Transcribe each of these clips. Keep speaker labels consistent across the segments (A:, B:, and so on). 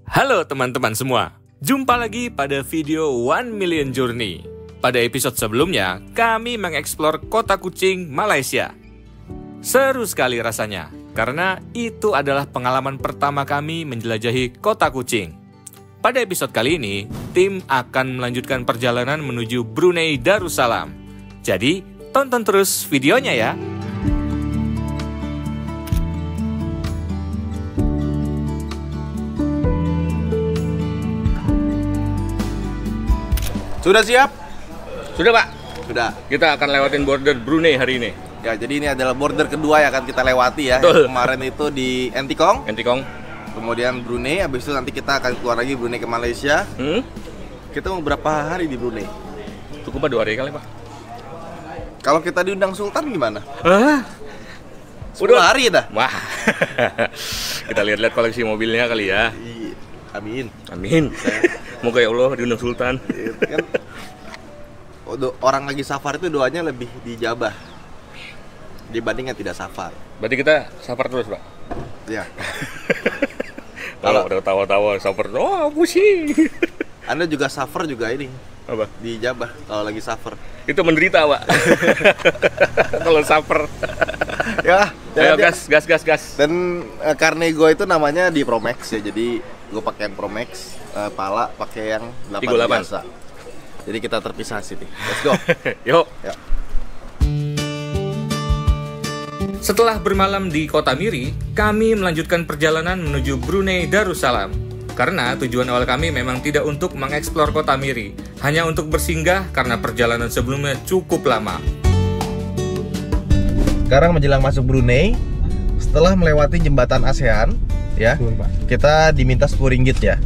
A: Halo teman-teman semua, jumpa lagi pada video 1 Million Journey. Pada episode sebelumnya, kami mengeksplor kota Kuching, Malaysia. Seru sekali rasanya, karena itu adalah pengalaman pertama kami menjelajahi kota Kuching. Pada episode kali ini, tim akan melanjutkan perjalanan menuju Brunei Darussalam. Jadi, tonton terus videonya ya.
B: Sudah siap?
A: Sudah Pak,
B: Sudah.
A: kita akan lewatin border Brunei hari ini.
B: Ya, jadi ini adalah border kedua yang akan kita lewati ya.
A: Betul.
B: Kemarin itu di Entikong,
A: Entikong.
B: kemudian Brunei, habis itu nanti kita akan keluar lagi Brunei ke Malaysia. Kita mau berapa hari di Brunei?
A: Cukup 2 hari kali Pak.
B: Kalau kita diundang Sultan gimana?
A: Hah?
B: 10 hari dah.
A: Wah, kita lihat-lihat koleksi mobilnya kali ya.
B: Iya. Amin.
A: Amin. Moga ya Allah diundang Sultan.
B: Kan orang lagi safar itu doanya lebih dijabah dibanding yang tidak safar.
A: Berarti kita safar terus Pak.
B: Ya.
A: Kalau udah tawa-tawa safar, oh pusing.
B: Anda juga safar juga ini
A: Apa?
B: dijabah kalau lagi safar.
A: Itu menderita Pak. Kalau safar.
B: Ya,
A: Ayo
B: jadi-
A: gas.
B: Dan Carnego itu namanya di Promax ya, jadi gue pakai yang Promax, pala pakai yang 8
A: 38.
B: biasa. Jadi kita terpisah sini. Let's go.
A: Yuk.
B: Ya.
A: Setelah bermalam di Kota Miri, kami melanjutkan perjalanan menuju Brunei Darussalam. Karena tujuan awal kami memang tidak untuk mengeksplor Kota Miri, hanya untuk bersinggah karena perjalanan sebelumnya cukup lama.
B: Sekarang menjelang masuk Brunei, setelah melewati jembatan ASEAN, ya,
C: Betul, Pak.
B: kita diminta 10 ringgit ya.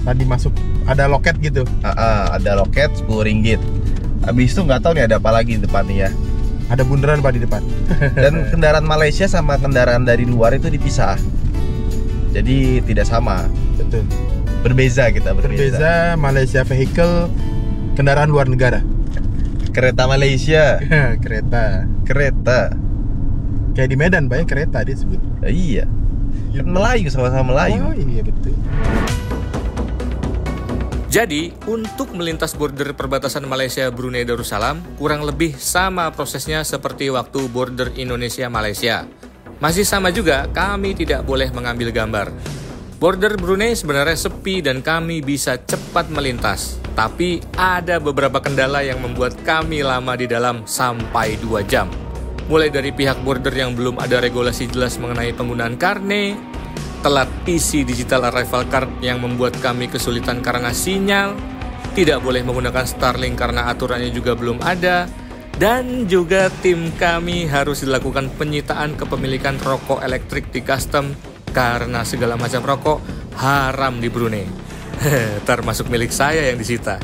C: Tadi masuk ada loket gitu.
B: Ada loket 10 ringgit. Habis itu nggak tahu nih ada apa lagi di depan nih ya.
C: Ada bundaran Pak di depan.
B: Dan kendaraan Malaysia sama kendaraan dari luar itu dipisah. Jadi tidak sama.
C: Betul.
B: Berbeza kita,
C: Berbeza Malaysia vehicle kendaraan luar negara.
B: Kereta Malaysia.
C: Kereta. Kayak di Medan Pak ya, kereta disebut.
B: Iya. Kan Melayu, sama-sama Melayu.
C: Oh iya betul.
A: Jadi, untuk melintas border perbatasan Malaysia-Brunei Darussalam, kurang lebih sama prosesnya seperti waktu border Indonesia-Malaysia. Masih sama juga, kami tidak boleh mengambil gambar. Border Brunei sebenarnya sepi dan kami bisa cepat melintas. Tapi ada beberapa kendala yang membuat kami lama di dalam sampai 2 jam. Mulai dari pihak border yang belum ada regulasi jelas mengenai penggunaan karne, telat isi digital arrival card yang membuat kami kesulitan karena sinyal, tidak boleh menggunakan Starlink karena aturannya juga belum ada, dan juga tim kami harus dilakukan penyitaan kepemilikan rokok elektrik di custom karena segala macam rokok haram di Brunei. Termasuk milik saya yang disita.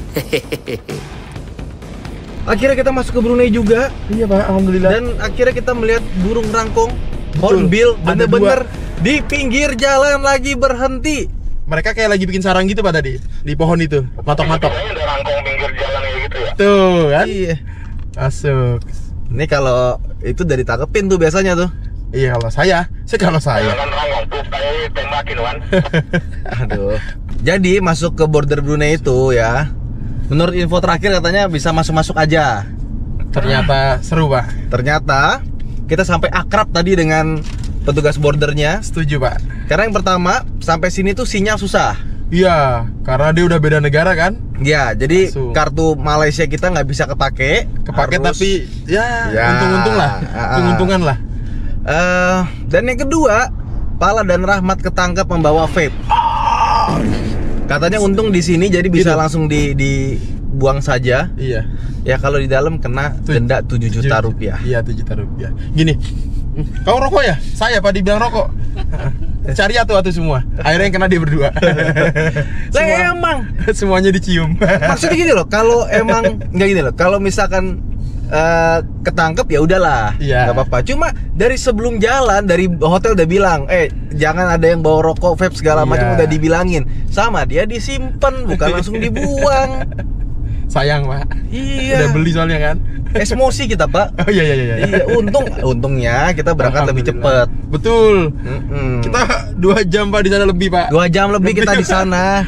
B: Akhirnya kita masuk ke Brunei juga.
C: Iya Pak, alhamdulillah.
B: Dan akhirnya kita melihat burung rangkong,
C: Betul.
B: hornbill,
C: Ada
B: bener-bener di pinggir jalan lagi berhenti.
C: Mereka kayak lagi bikin sarang gitu Pak tadi di pohon itu, matok-matok.
D: Ada rangkong pinggir jalan kayak gitu ya.
C: Tuh kan?
B: Iya.
C: Masuk.
B: Ini kalau itu dari ditangkepin tuh biasanya tuh.
C: Iya kalau saya kalau saya.
D: Jangan rangkong tuh kayak tembakin Wan.
B: Aduh. Jadi masuk ke border Brunei itu ya, menurut info terakhir katanya bisa masuk-masuk aja.
C: Ternyata seru Pak.
B: Ternyata kita sampai akrab tadi dengan petugas bordernya.
C: Setuju Pak.
B: Karena yang pertama, sampai sini tuh sinyal susah.
C: Iya, karena dia udah beda negara kan.
B: Ya, jadi
C: Langsung.
B: kartu Malaysia kita nggak bisa kepake.
C: Tapi ya,
B: Ya.
C: untung-untung lah. Untung-untungan lah.
B: Dan yang kedua, Pala dan Rahmat ketangkap membawa vape. Katanya untung di sini jadi bisa
C: Gitu.
B: langsung dibuang saja.
C: Iya.
B: Ya kalau di dalam kena denda 7 juta rupiah.
C: Iya, 7 juta rupiah. Gini, kau rokok ya? Saya Pak dibilang rokok. Cari atu semua. Akhirnya yang kena dia berdua.
B: Lah emang
C: Semuanya dicium.
B: maksudnya gini loh, kalau emang nggak gini loh, kalau misalkan ketangkep ya udahlah,
C: Iya.
B: nggak apa-apa. Cuma dari sebelum jalan dari hotel udah bilang, jangan ada yang bawa rokok, vape segala
C: Iya.
B: macam udah dibilangin. Sama dia disimpan, bukan langsung dibuang.
C: Sayang Pak.
B: Iya.
C: Udah beli soalnya kan.
B: Emosi kita, Pak.
C: Oh iya.
B: Iya, untungnya kita berangkat lebih cepat.
C: Betul.
B: Mm-mm.
C: Kita 2 jam Pak di sana lebih Pak.
B: 2 jam lebih kita di sana.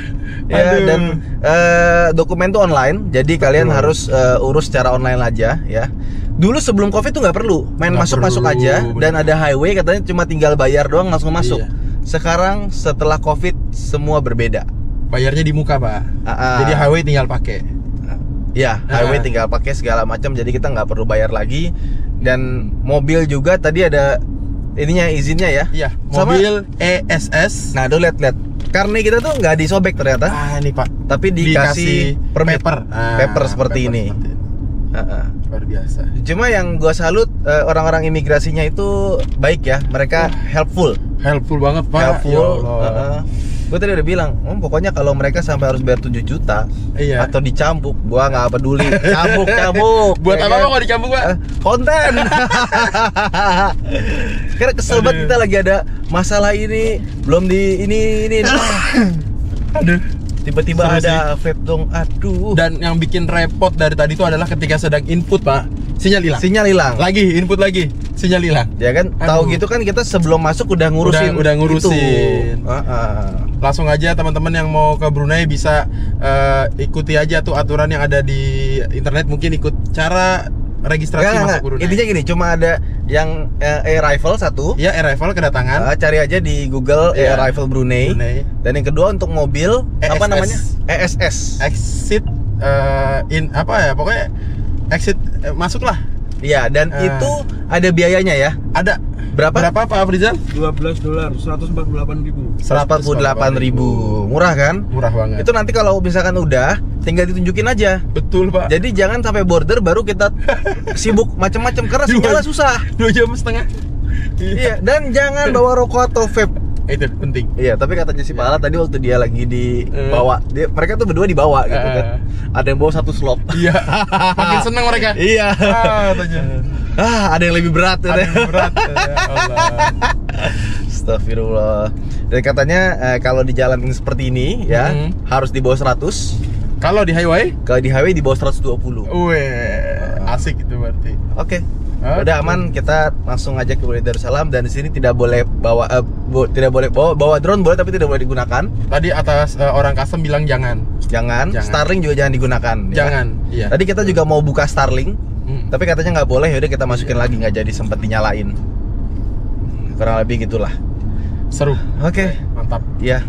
B: Ya,
C: Aduh.
B: dan dokumen tuh online, jadi kalian harus urus secara online aja ya. Dulu sebelum Covid tuh nggak perlu, main
C: Nggak
B: masuk
C: perlu,
B: aja, dan
C: bener.
B: ada highway katanya cuma tinggal bayar doang langsung masuk.
C: Iya.
B: Sekarang setelah Covid semua berbeda.
C: Bayarnya di muka Pak.
B: Ah.
C: Jadi highway tinggal pakai.
B: Ya, highway tinggal pakai segala macam, jadi kita nggak perlu bayar lagi. Dan mobil juga tadi ada ininya, izinnya ya.
C: Iya,
B: Sama-
C: mobil ESS.
B: Nah, tuh lihat. Karena kita tuh nggak disobek ternyata,
C: Ini Pak.
B: tapi dikasih permit.
C: paper.
B: Paper seperti ini.
C: Luar biasa.
B: Cuma yang gua salut orang-orang imigrasinya itu baik ya, mereka helpful.
C: Helpful banget Pak.
B: Helpful.
C: Ya Allah.
B: Gue tadi udah bilang, pokoknya kalau mereka sampai harus bayar 7 juta
C: Iya.
B: atau dicambuk, gua nggak peduli. Cambuk.
C: Buat
B: ya
C: apa
B: kan?
C: Pak kalau dicambuk Pak?
B: Konten. Karena kesel banget kita lagi ada masalah ini, belum di ini.
C: Aduh.
B: Tiba-tiba
C: Seru
B: ada vape dong. Aduh.
C: Dan yang bikin repot dari tadi itu adalah ketika sedang input Pak, sinyal hilang.
B: Sinyal hilang.
C: Lagi input lagi, sinyal hilang.
B: Ya kan, tahu
C: Aduh.
B: gitu kan kita sebelum masuk udah ngurusin.
C: Udah ngurusin.
B: Itu.
C: Langsung aja teman-teman yang mau ke Brunei bisa ikuti aja tuh aturan yang ada di internet, mungkin ikut cara registrasi masuk Brunei.
B: Intinya gini, cuma ada yang arrival satu.
C: Ya, arrival kedatangan.
B: Cari aja di Google
C: Iya.
B: arrival Brunei. Dan yang kedua untuk mobil apa
C: ESS.
B: namanya? ESS.
C: Exit pokoknya exit masuk lah.
B: Iya, dan itu ada biayanya ya.
C: Ada
B: Berapa?
C: Pak Afrizal?
E: $12, 148.000.
B: 148.000. Murah kan?
C: Murah banget.
B: Itu nanti kalau misalkan udah, tinggal ditunjukin aja.
C: Betul Pak.
B: Jadi jangan sampai border baru kita sibuk macam-macam karena sinyalnya susah.
C: 2 jam setengah.
B: Iya, dan jangan bawa rokok atau vape.
C: Itu penting.
B: Iya, tapi katanya si Pala tadi waktu dia lagi dibawa, mereka tuh berdua dibawa gitu kan. Ada yang bawa satu slop.
C: Iya. Makin seneng mereka.
B: Iya.
C: Tanya.
B: Ada yang lebih berat.
C: Ada yang berat. Ya Allah.
B: Astagfirullah. Dan katanya kalau di jalan seperti ini ya harus di bawah 100.
C: Kalau di highway?
B: Kalau di highway di bawah 120.
C: Weh, asik itu berarti.
B: Oke.
C: Oke.
B: Udah aman, kita langsung aja ke Brunei Darussalam. Dan di sini tidak boleh bawa bawa drone boleh tapi tidak boleh digunakan.
C: Tadi atas orang custom bilang jangan.
B: Jangan. Starlink juga jangan digunakan.
C: Jangan.
B: Ya.
C: Iya.
B: Tadi kita juga mau buka Starlink, tapi katanya nggak boleh. Yaudah kita masukin lagi, nggak jadi, sempet dinyalain. Kurang lebih gitulah.
C: Seru.
B: Oke.
C: Mantap.
B: Ya.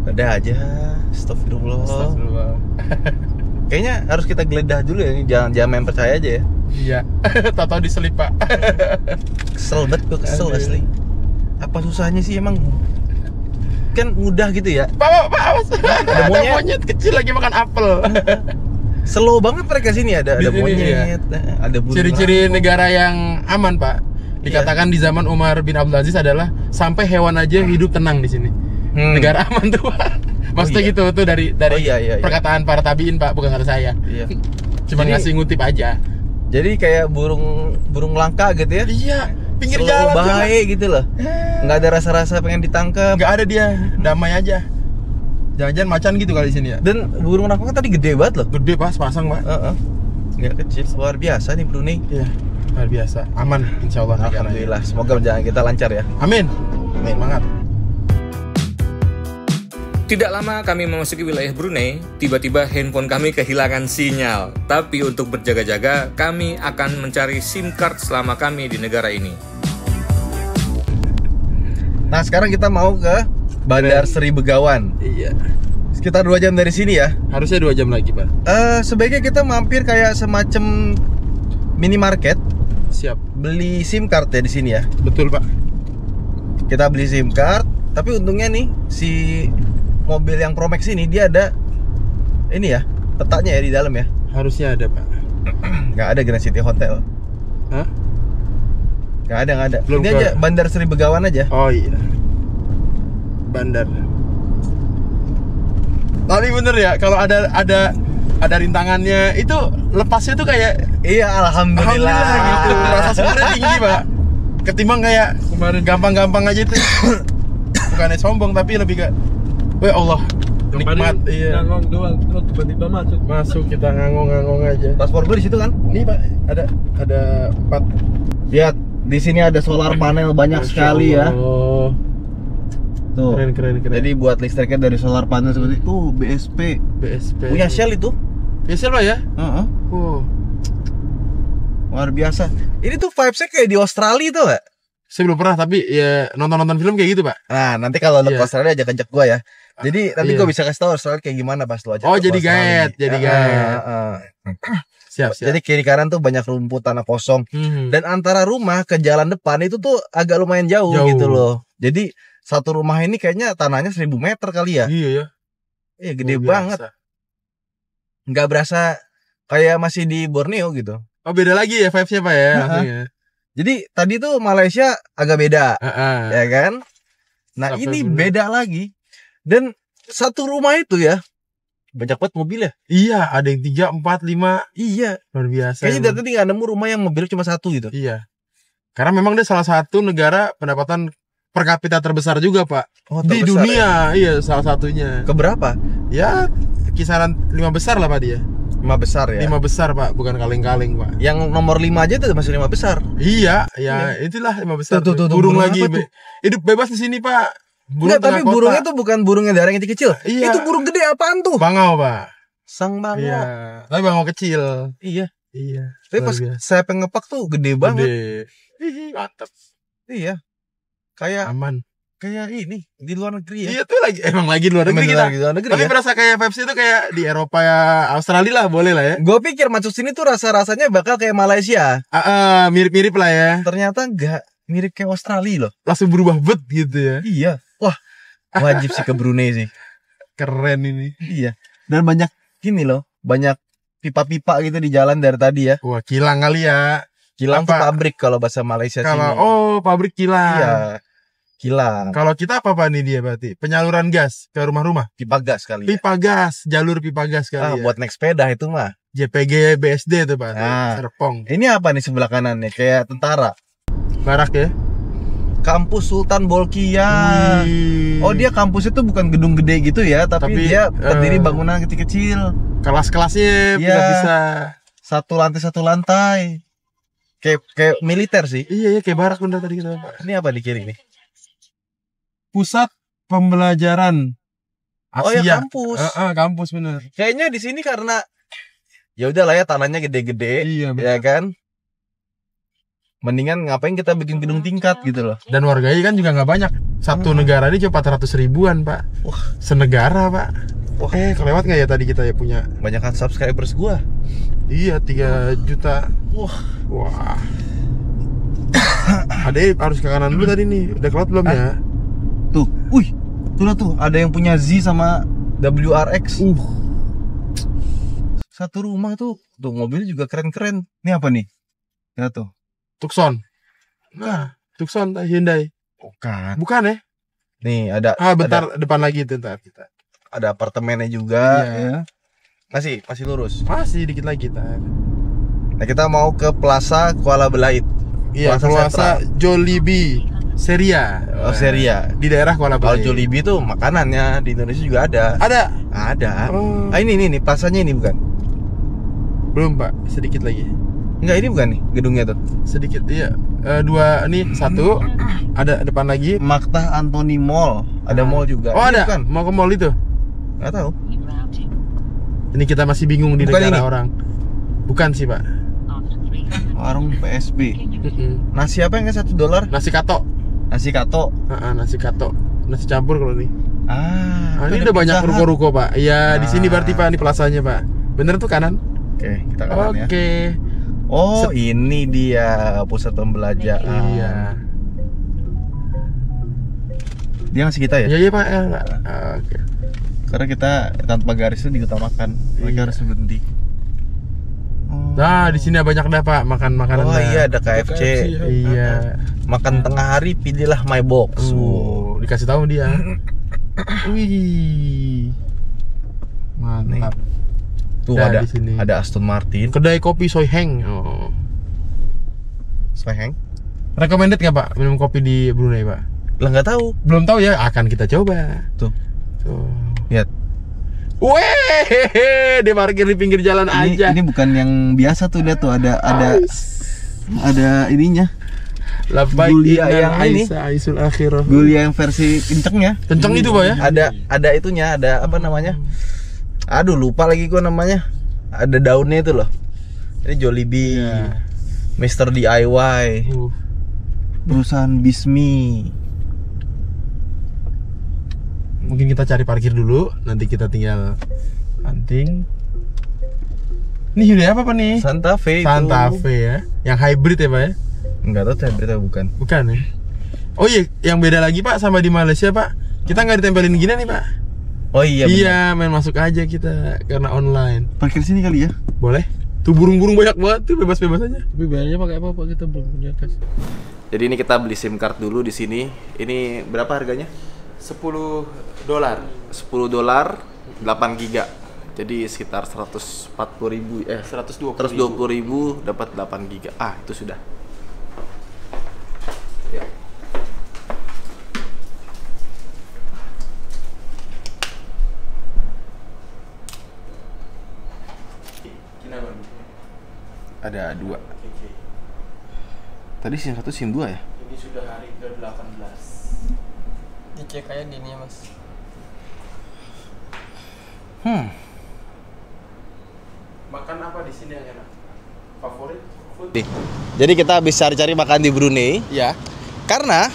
B: Udah aja. Astagfirullah.
C: Astagfirullah.
B: Kayaknya harus kita geledah dulu ya. Jangan main percaya aja ya.
C: Iya. Tahu diselip Pak.
B: Kesel banget, gue kesel
C: Aduh.
B: asli. Apa susahnya sih emang? Kan mudah gitu ya.
C: Pak, awas.
B: Ada monyet.
C: kecil lagi makan apel.
B: Slow banget mereka sini, ada
C: Di sini,
B: monyet, ada burung.
C: Ciri-ciri negara yang aman Pak, dikatakan di zaman Umar bin Abdul Aziz adalah sampai hewan aja hidup tenang di sini. Negara aman tuh Pak. Maksudnya
B: iya?
C: gitu tuh dari
B: Iya.
C: perkataan para tabiin Pak, bukan kata saya.
B: Iya.
C: Cuma
B: Jadi-
C: ngasih ngutip aja.
B: Jadi kayak burung langka gitu ya.
C: Iya, pinggir
B: Slow,
C: jalan tuh,
B: baik gitu loh. Nggak ada rasa-rasa pengen ditangkap.
C: nggak ada dia, damai aja. Jangan-jangan macan gitu kali di sini ya.
B: Dan burung langka tadi gede banget loh.
C: Gede Pak, sepasang Pak.
B: Nggak kecil, luar biasa nih Brunei.
C: Iya, luar biasa. Aman insya Allah.
B: Alhamdulillah, semoga perjalanan kita lancar ya.
C: Amin.
B: Amin.
C: Semangat.
A: Tidak lama kami memasuki wilayah Brunei, tiba-tiba handphone kami kehilangan sinyal. Tapi untuk berjaga-jaga, kami akan mencari SIM card selama kami di negara ini.
B: Nah sekarang kita mau ke Bandar Seri Begawan.
C: Iya.
B: Sekitar 2 jam dari sini ya.
C: Harusnya 2 jam lagi Pak.
B: Sebaiknya kita mampir kayak semacam minimarket,
C: Siap.
B: beli SIM card ya di sini ya.
C: Betul Pak.
B: Kita beli SIM card, tapi untungnya nih si mobil yang Promax ini dia ada ini ya, petanya ya di dalam ya.
C: Harusnya ada Pak.
B: Nggak ada Grand City Hotel.
C: Hah?
B: Nggak ada.
C: Belum
B: Ini
C: ke-
B: aja Bandar Seri Begawan aja.
C: Oh iya. Bandar. Tapi bener ya, kalau ada rintangannya itu lepasnya tuh kayak
B: Iya, alhamdulillah.
C: gitu. Rasa syukurnya tinggi Pak. Ketimbang kayak kemarin gampang-gampang aja itu. Bukannya sombong tapi lebih ke, weh Allah, Nikmat, iya.
E: Ngangong doang, terus tiba-tiba
C: Masuk kita ngangong aja.
B: Paspor gue di situ kan.
C: Nih Pak, ada 4.
B: Lihat, di sini ada solar panel banyak sekali ya.
C: Oh.
B: Tuh.
C: Keren.
B: Jadi buat listriknya dari solar panel seperti itu. BSP. Punya Shell itu.
C: Ya Shell Pak ya?
B: Heeh.
C: Oh.
B: Luar biasa. Ini tuh vibes-nya kayak di Australia tuh gak?
C: Saya belum pernah, tapi ya nonton film kayak gitu Pak.
B: Nah, nanti kalau lu ke
C: Iya.
B: Australia ajak gua ya. Jadi nanti
C: Iya.
B: gua bisa kasih tau Australia kayak gimana pas lu ajak
C: Oh,
B: ke
C: jadi
B: Australia.
C: guide, jadi guide. Siap.
B: Jadi kiri kanan tuh banyak rumput, tanah kosong.
C: Hmm.
B: Dan antara rumah ke jalan depan itu tuh agak lumayan jauh. Gitu loh. Jadi satu rumah ini kayaknya tanahnya 1000 meter kali ya.
C: Iya ya.
B: Iya, gede
C: Luar
B: banget.
C: biasa.
B: Nggak berasa kayak masih di Borneo gitu.
C: Oh, beda lagi ya vibes-nya Pak ya. Langsung ya.
B: Jadi tadi tuh Malaysia agak beda, ya kan? Nah,
C: Sampai
B: ini
C: bener.
B: beda lagi. Dan satu rumah itu ya banyak banget mobil ya.
C: Iya, ada yang 3, 4, 5.
B: Iya.
C: Luar biasa.
B: Kayaknya dari
C: emang.
B: tadi nggak nemu rumah yang mobil cuma satu gitu.
C: Iya. Karena memang dia salah satu negara pendapatan per kapita terbesar juga, Pak.
B: Oh,
C: Di
B: terbesar
C: dunia, iya salah satunya.
B: ya? Keberapa?
C: Ya, kisaran 5 besar lah Pak dia.
B: 5 besar ya.
C: 5 besar Pak, bukan kaleng-kaleng Pak.
B: Yang nomor 5 aja tuh masih 5 besar.
C: Iya, ya itulah 5 besar.
B: Tuh,
C: burung
B: burung
C: lagi.
B: apa tuh?
C: Hidup bebas di sini Pak.
B: Enggak, tapi
C: tengah kota.
B: burungnya tuh bukan burung yang darahnya kecil.
C: Iya.
B: Itu burung gede apaan tuh?
C: Bangau Pak.
B: Sang bangau.
C: Iya. Tapi bangau kecil.
B: Iya.
C: Iya.
B: Tapi pas saya pengepak tuh gede banget.
C: Gede. Hihi, mantap.
B: Iya. Kayak
C: Aman.
B: ini di luar negeri ya.
C: Iya tuh emang lagi di luar negeri kita.
B: Di luar negeri
C: Tapi
B: ya.
C: berasa kayak Pepsi itu kayak di Eropa ya, Australia lah, boleh lah ya.
B: Gue pikir masuk sini tuh rasa-rasanya bakal kayak Malaysia.
C: Mirip-mirip lah ya.
B: Ternyata enggak, mirip kayak Australia loh.
C: Langsung berubah bet gitu ya.
B: Iya. Wah, wajib sih ke Brunei sih.
C: Keren ini.
B: Iya. Dan banyak gini loh, banyak pipa-pipa gitu di jalan dari tadi ya.
C: Wah, kilang kali ya.
B: Kilang tuh
C: Apa?
B: pabrik kalau bahasa Malaysia sini.
C: Kalau pabrik kilang.
B: Iya. Kilang.
C: Kalau kita apa nih dia berarti? Penyaluran gas ke rumah-rumah.
B: Pipa gas kali ya.
C: Pipa gas, jalur pipa gas kali ya.
B: Buat naik sepeda itu mah.
C: JPG BSD itu Pak.
B: Nah.
C: Serpong.
B: Ini apa nih sebelah kanannya? Kayak tentara.
C: Barak ya.
B: Kampus Sultan Bolkiah.
C: Wih.
B: Oh, dia kampus itu bukan gedung gede gitu ya, tapi dia terdiri bangunan kecil-kecil.
C: Kelas-kelasnya
B: Iya.
C: bisa.
B: Satu lantai. Kayak militer sih.
C: Iya, kayak barak bener tadi kita Pak.
B: Ini apa di kiri nih?
C: Pusat pembelajaran Asia.
B: Oh ya, kampus.
C: Kampus bener.
B: Kayaknya di sini karena ya udahlah ya, tanahnya gede-gede,
C: Iya,
B: ya kan? Mendingan ngapain kita bikin gedung tingkat gitu loh.
C: Dan warganya kan juga nggak banyak. Satu negara ini cuma 400 ribuan Pak.
B: Wah.
C: Senegara Pak.
B: Wah.
C: Kelewat nggak ya tadi kita ya punya?
B: Banyakan subscribers gua.
C: Iya 3 juta. Wah. Ade harus ke kanan dulu tadi nih. Udah kelewat belum ya?
B: Tuh, wih, tuh ada yang punya Z sama WRX. Satu rumah tuh mobilnya juga keren-keren. Ini apa nih? Ya tuh.
C: Tucson. Nah, Tucson Hyundai. Bukan ya?
B: Nih ada.
C: Bentar depan lagi itu ntar kita.
B: Ada apartemennya juga.
C: Iya.
B: Ya. Masih lurus.
C: Masih dikit lagi kita.
B: Nah, kita mau ke Plaza Kuala Belait.
C: Iya, Plaza Jollibee Seria.
B: Oh, Seria.
C: Di daerah Kuala
B: Kalau
C: Belait.
B: Jollibee tuh makanannya di Indonesia juga ada. Ada.
C: Oh.
B: Ah, ini plasanya ini bukan?
C: Belum Pak, sedikit lagi.
B: Enggak, ini bukan nih gedungnya tuh.
C: Sedikit, iya. Dua, nih satu. Ada depan lagi.
B: Maktah Anthony Mall. Ada mall juga.
C: Oh,
B: Ini
C: ada.
B: bukan?
C: Mau ke mall itu?
B: Nggak tahu.
C: Ini kita masih bingung di
B: Bukan
C: negara
B: ini?
C: orang. Bukan sih Pak.
B: Warung PSB. Nasi apa yang $1?
C: Nasi kato.
B: Nasi kato.
C: Nasi kato. Nasi campur kalau nih.
B: Itu
C: Ini
B: ada
C: udah banyak
B: Pizza Hut.
C: ruko-ruko Pak. Iya, di sini berarti Pak, ini plasanya Pak. Bener tuh kanan?
B: Oke, kita kanan ya.
C: Oke.
B: Oh, ini dia pusat pembelajaran.
C: Iya.
B: Dia ngasih kita ya?
C: Iya Pak. Oke.
B: Karena kita tanpa garis itu diutamakan. Mereka
C: Iya.
B: harus berhenti.
C: Nah, di sini banyak dah Pak makan makanan.
B: Oh
C: dah.
B: iya, ada KFC.
C: Iya.
B: Makan tengah hari pilihlah My Box.
C: Dikasih tahu dia. Wih. Mantap.
B: Tuh
C: Nah,
B: ada
C: di sini.
B: ada Aston Martin.
C: Kedai kopi Soy Heng. Oh.
B: Swaheng.
C: Recommended nggak Pak minum kopi di Brunei Pak?
B: Lah nggak tahu.
C: Belum tahu ya, akan kita coba.
B: Tuh.
C: Tuh.
B: Lihat.
C: Weh, dia parkir di pinggir jalan aja.
B: Ini bukan yang biasa tuh, lihat tuh ada ininya.
C: Labai
B: Gulia yang ini.
C: Aisul akhirah.
B: Gulia yang versi kencengnya.
C: Kenceng itu, Pak ya?
B: Ada itunya, ada apa namanya? Aduh, lupa lagi gua namanya. Ada daunnya itu loh. Ini Jollibee.
C: Iya.
B: Mr. DIY. Perusahaan Bismi.
C: Mungkin kita cari parkir dulu, nanti kita tinggal hunting. Ini Hyundai apa nih?
B: Santa Fe itu.
C: Santa Fe ya. Yang hybrid ya, Pak ya?
B: Enggak tahu hybrid atau bukan.
C: Bukan ya? Oh iya, yang beda lagi Pak sama di Malaysia Pak, kita nggak ditempelin gini nih Pak.
B: Oh iya.
C: Iya, main masuk aja kita karena online.
B: Parkir sini kali ya?
C: Boleh? Tuh burung-burung banyak banget tuh, bebas-bebas aja. Tapi bayarnya pakai apa Pak? Kita belum punya cash.
B: Jadi ini kita beli SIM card dulu di sini. Ini berapa harganya?
C: $10.
B: $10, 8 giga. Jadi sekitar 120.000 dapat 8 giga. Ah, itu sudah. Ya. Ada 2. Tadi SIM 1, SIM 2 ya?
C: Ini sudah hari ke-18.
E: Dicek aja di ini ya, Mas.
C: Makan apa di sini yang enak? Favorit? Food?
B: Jadi kita habis cari-cari makan di Brunei.
C: Ya.
B: Karena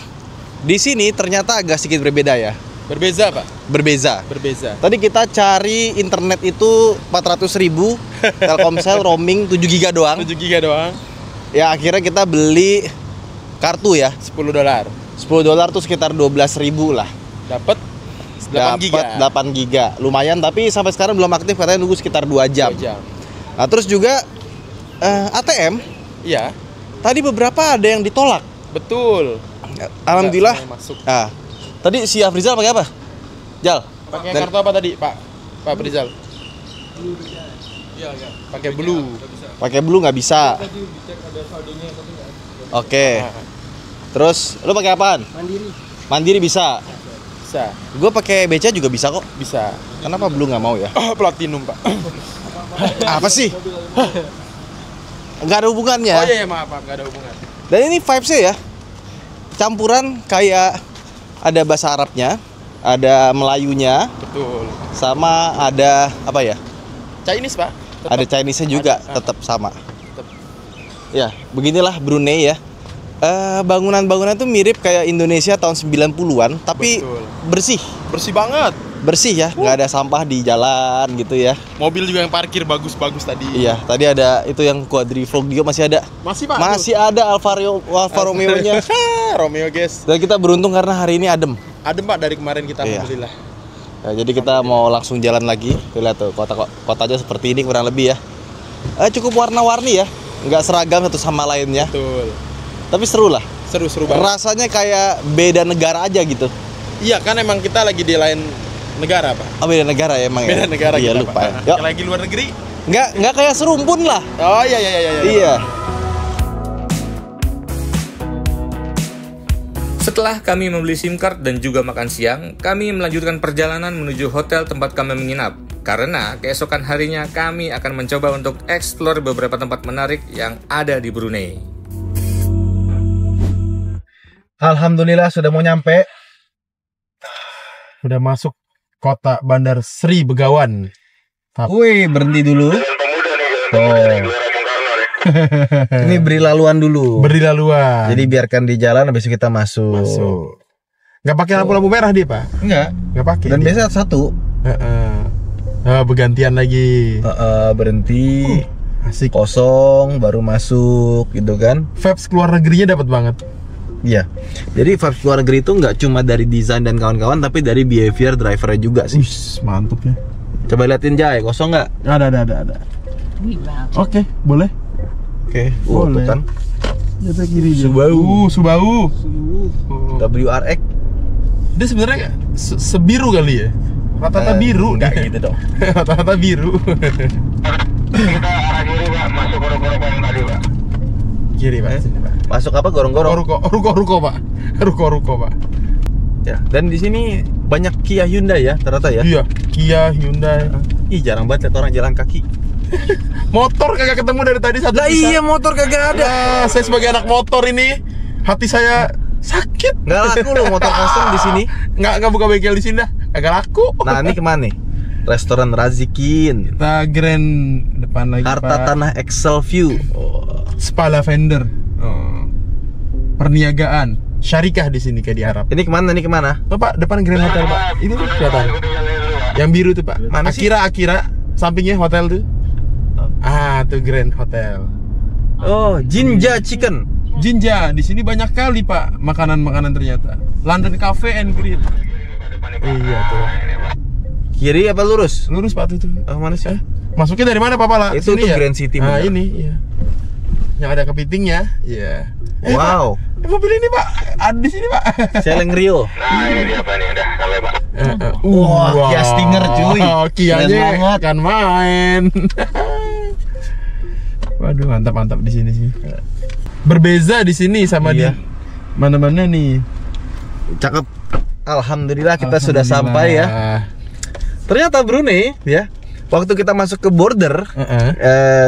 B: di sini ternyata agak sedikit berbeda ya.
C: Berbeza Pak?
B: Berbeza.
C: Berbeza.
B: Tadi kita cari internet itu 400.000, Telkomsel roaming 7 giga doang.
C: 7 giga doang.
B: Ya akhirnya kita beli kartu ya,
C: $10.
B: $10 tuh sekitar 12.000 lah.
C: Dapat 8 giga.
B: 8 giga. Lumayan, tapi sampai sekarang belum aktif, katanya nunggu sekitar 2 jam.
C: 2 jam.
B: Nah, terus juga ATM
C: Iya.
B: tadi beberapa ada yang ditolak.
C: Betul.
B: Alhamdulillah.
C: Nggak masuk.
B: Nah, tadi si Afrizal pakai apa? Jal.
C: Pakai
B: Dan-
C: kartu apa tadi, Pak? Pak Rizal. Iya, pakai blue.
B: Pakai blue nggak bisa. Oke. Terus lu pakai apaan? Mandiri bisa.
C: Bisa.
B: Gue pakai BCA juga bisa kok.
C: Bisa.
B: Kenapa blue nggak mau ya?
C: Platinum, Pak.
B: Apa sih? Nggak ada hubungannya.
C: Oh iya, maaf, nggak ada hubungan.
B: Dan ini vibes-nya ya, campuran kayak ada bahasa Arabnya, ada Melayunya,
C: Betul.
B: sama ada apa ya?
C: Chinese, Pak.
B: Ada Chinese-nya juga,
C: Ada.
B: tetap sama.
C: Tetap.
B: Ya, beginilah Brunei ya. Bangunan-bangunan tuh mirip kayak Indonesia tahun 90-an, tapi
C: Betul.
B: bersih.
C: Bersih banget.
B: Bersih ya, nggak ada sampah di jalan gitu ya.
C: Mobil juga yang parkir bagus-bagus tadi.
B: Iya, tadi ada itu yang quadrifoglio juga masih ada.
C: Masih, Pak.
B: Masih ada Alfa Romeo-nya.
C: Romeo, guys.
B: Dan kita beruntung karena hari ini adem.
C: Adem, Pak, dari kemarin kita
B: Iya.
C: alhamdulillah.
B: Ya, jadi kita mau langsung jalan lagi. Tuh, lihat tuh kotanya seperti ini kurang lebih ya. Cukup warna-warni ya, nggak seragam satu sama lainnya.
C: Betul.
B: Tapi seru lah.
C: Seru-seru banget.
B: Rasanya kayak beda negara aja gitu.
C: Iya, kan emang kita lagi di lain negara, Pak.
B: Oh, beda negara ya emang.
C: Beda
B: ya?
C: negara
B: Iya,
C: kita,
B: lupa.
C: Pak.
B: Ya. Yuk.
C: Lagi luar negeri.
B: Nggak kayak serumpun lah.
C: Oh iya.
B: Iya.
A: Setelah kami membeli SIM card dan juga makan siang, kami melanjutkan perjalanan menuju hotel tempat kami menginap. Karena keesokan harinya kami akan mencoba untuk eksplor beberapa tempat menarik yang ada di Brunei.
B: Alhamdulillah sudah mau nyampe.
C: Udah masuk kota Bandar Sri Begawan.
B: Wih, berhenti dulu.
D: Jalan pemuda nih, jalan
B: Oh.
D: pemuda nih, Gelora Bung Karno nih.
B: Ini beri laluan dulu.
C: Beri laluan.
B: Jadi biarkan di jalan, habis itu kita masuk.
C: masuk. Nggak pakai lampu-lampu merah dia, Pak.
B: Enggak.
C: Nggak pakai.
B: Dan
C: dia.
B: biasa satu.
C: Bergantian lagi.
B: Berhenti.
C: Asik.
B: Kosong, baru masuk gitu kan.
C: Vibes keluar negerinya dapat banget.
B: Iya. Jadi vibes luar negeri itu nggak cuma dari desain dan kawan-kawan, tapi dari behavior drivernya juga sih.
C: Wih, mantap ya.
B: Coba liatin Jay, kosong nggak?
C: Ada. Oke, boleh.
B: Oke.
C: Boleh.
B: Tuh kan.
C: Jatuh kiri dia.
B: Subaru.
C: Subaru.
B: WRX.
C: Dia sebenarnya sebiru kali ya. Rata-rata biru.
B: Enggak gitu dong.
C: Rata-rata biru.
D: Kita arah kiri, Pak, masuk ke ruko-ruko yang tadi, Pak.
C: Kiri, Pak. Sini, Pak.
B: Masuk apa? Gorong-gorong.
C: Ruko, Pak. Ruko, Pak.
B: Ya, dan di sini banyak Kia Hyundai ya, ternyata ya.
C: Iya, Kia, Hyundai.
B: Ih, jarang banget lihat orang jalan kaki.
C: Motor kagak ketemu dari tadi satu
B: Lah
C: bisa.
B: iya, motor kagak ada.
C: Ya, saya sebagai anak motor ini hati saya sakit.
B: Nggak laku loh motor custom di sini.
C: Nggak buka bengkel di sini dah. Kagak laku.
B: Nah, ini kemana nih? Restoran Razikin.
C: Kita grand depan lagi,
B: Harta
C: Pak.
B: Tanah Excel View.
C: Spa Lavender. Perniagaan. Syarikah di sini kayak di Arab.
B: Ini kemana? Ini kemana?
C: Oh, Pak, depan Grand Hotel, Pak. Ini tuh kelihatan. Yang biru tuh, Pak.
B: Mana sih?
C: Akira, sampingnya hotel tuh. Ah, tuh Grand Hotel.
B: Oh, Jinja Chicken.
C: Jinja, di sini banyak kali, Pak, makanan-makanan ternyata. London Cafe and Grill. Iya tuh.
B: Kiri apa lurus?
C: Lurus, Pak, tuh.
B: Oh, mana sih?
C: Masuknya dari mana, Pak Pala?
B: Itu
C: Sini
B: tuh
C: ya?
B: Grand City,
C: Nah,
B: bener.
C: ini, iya. Yang ada kepitingnya. Iya.
B: Wow.
C: Pak, mobil ini, Pak. Ada di sini, Pak.
B: Seleng Rio.
D: Nah ini dia Pak nih, udah sampai Pak.
B: Wah, Kia Stinger, cuy.
C: Kianya
B: Keren banget.
C: kan main. Waduh, mantap di sini sih. Berbeza di sini sama
B: Iya.
C: di mana-mana nih.
B: Cakep. Alhamdulillah kita sudah sampai ya. Ternyata Brunei ya. Waktu kita masuk ke border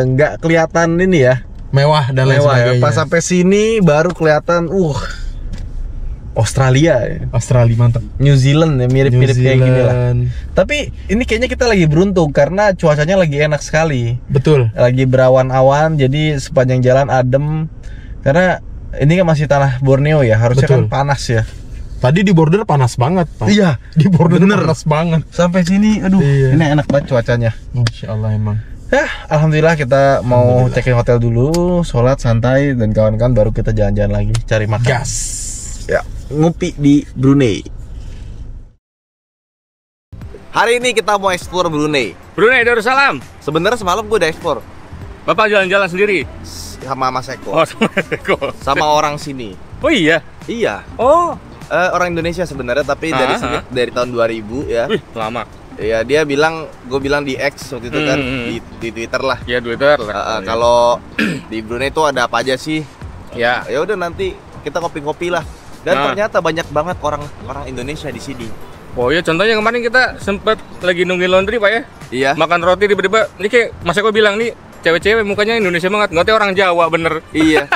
B: nggak kelihatan ini ya.
C: Mewah dan lain
B: Mewah ya.
C: sebagainya.
B: Pas sampai sini baru kelihatan Australia ya.
C: Australia mantap.
B: New Zealand ya, mirip-mirip kayak gini lah.
C: Zealand.
B: Tapi ini kayaknya kita lagi beruntung karena cuacanya lagi enak sekali.
C: Betul.
B: Lagi berawan-awan, jadi sepanjang jalan adem. Karena ini kan masih tanah Borneo ya, harusnya
C: Betul.
B: kan panas ya.
C: Tadi di border panas banget, Pak.
B: Iya,
C: Di border
B: bener.
C: panas banget.
B: Sampai sini, aduh,
C: Iya.
B: ini enak banget cuacanya.
C: Masya Allah emang.
B: Ya, alhamdulillah kita mau check-in hotel dulu, sholat santai dan kawan-kawan baru kita jalan-jalan lagi cari makan.
C: Gas.
B: Ya, ngopi di Brunei. Hari ini kita mau explore Brunei.
A: Brunei Darussalam.
B: Sebenarnya semalam gue udah explore
A: Bapak jalan-jalan sendiri.
B: sama Mas Eko,
A: Oh, Assalamualaikum.
B: sama orang sini.
A: Oh iya.
B: Iya,
A: Oh.
B: orang Indonesia sebenarnya, tapi dari sini dari tahun 2000 ya.
A: Wih, lama.
B: Iya, dia bilang, gue bilang di X waktu itu kan, di Twitter lah.
A: Ya Twitter.
B: Kalau di Brunei itu ada apa aja sih?
A: ya.
B: Ya udah nanti kita kopi-kopi lah. Dan
A: Nah.
B: ternyata banyak banget orang Indonesia di sini.
A: Oh iya, contohnya kemarin kita sempet lagi nungguin laundry, Pak ya.
B: Iya.
A: Makan roti tiba-tiba. Ini kayak Mas Eko bilang nih, cewek-cewek mukanya Indonesia banget. Nggak tahu orang Jawa bener.
B: Iya.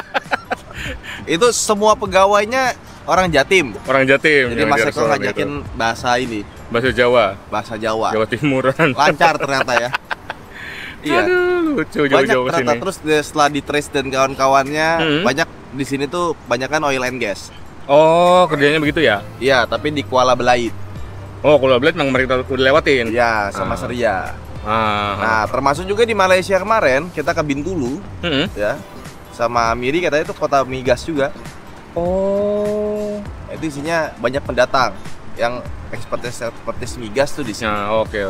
B: Itu semua pegawainya orang Jatim.
A: Orang Jatim.
B: Jadi
A: yang
B: Mas
A: di
B: Eko
A: restoran
B: ngajakin
A: itu.
B: bahasa ini,
A: Bahasa Jawa.
B: bahasa Jawa.
A: Jawa Timuran.
B: Lancar ternyata ya. Iya.
A: Aduh, lucu
B: Banyak
A: jauh-jauh ke
B: ternyata.
A: sini.
B: Terus setelah di trace dan kawan-kawannya banyak di sini tuh banyak kan oil and gas.
A: Oh, kerjanya begitu ya?
B: Iya, tapi di Kuala Belait.
A: Oh, Kuala Belait memang mereka udah lewatin.
B: Iya, sama Seria.
A: Ah.
B: Nah, termasuk juga di Malaysia kemarin kita ke Bintulu
A: Mm-mm.
B: ya. Sama Miri katanya itu kota migas juga.
A: Oh.
B: Itu isinya banyak pendatang yang ekspertis migas tuh di sini.
A: Nah, oke.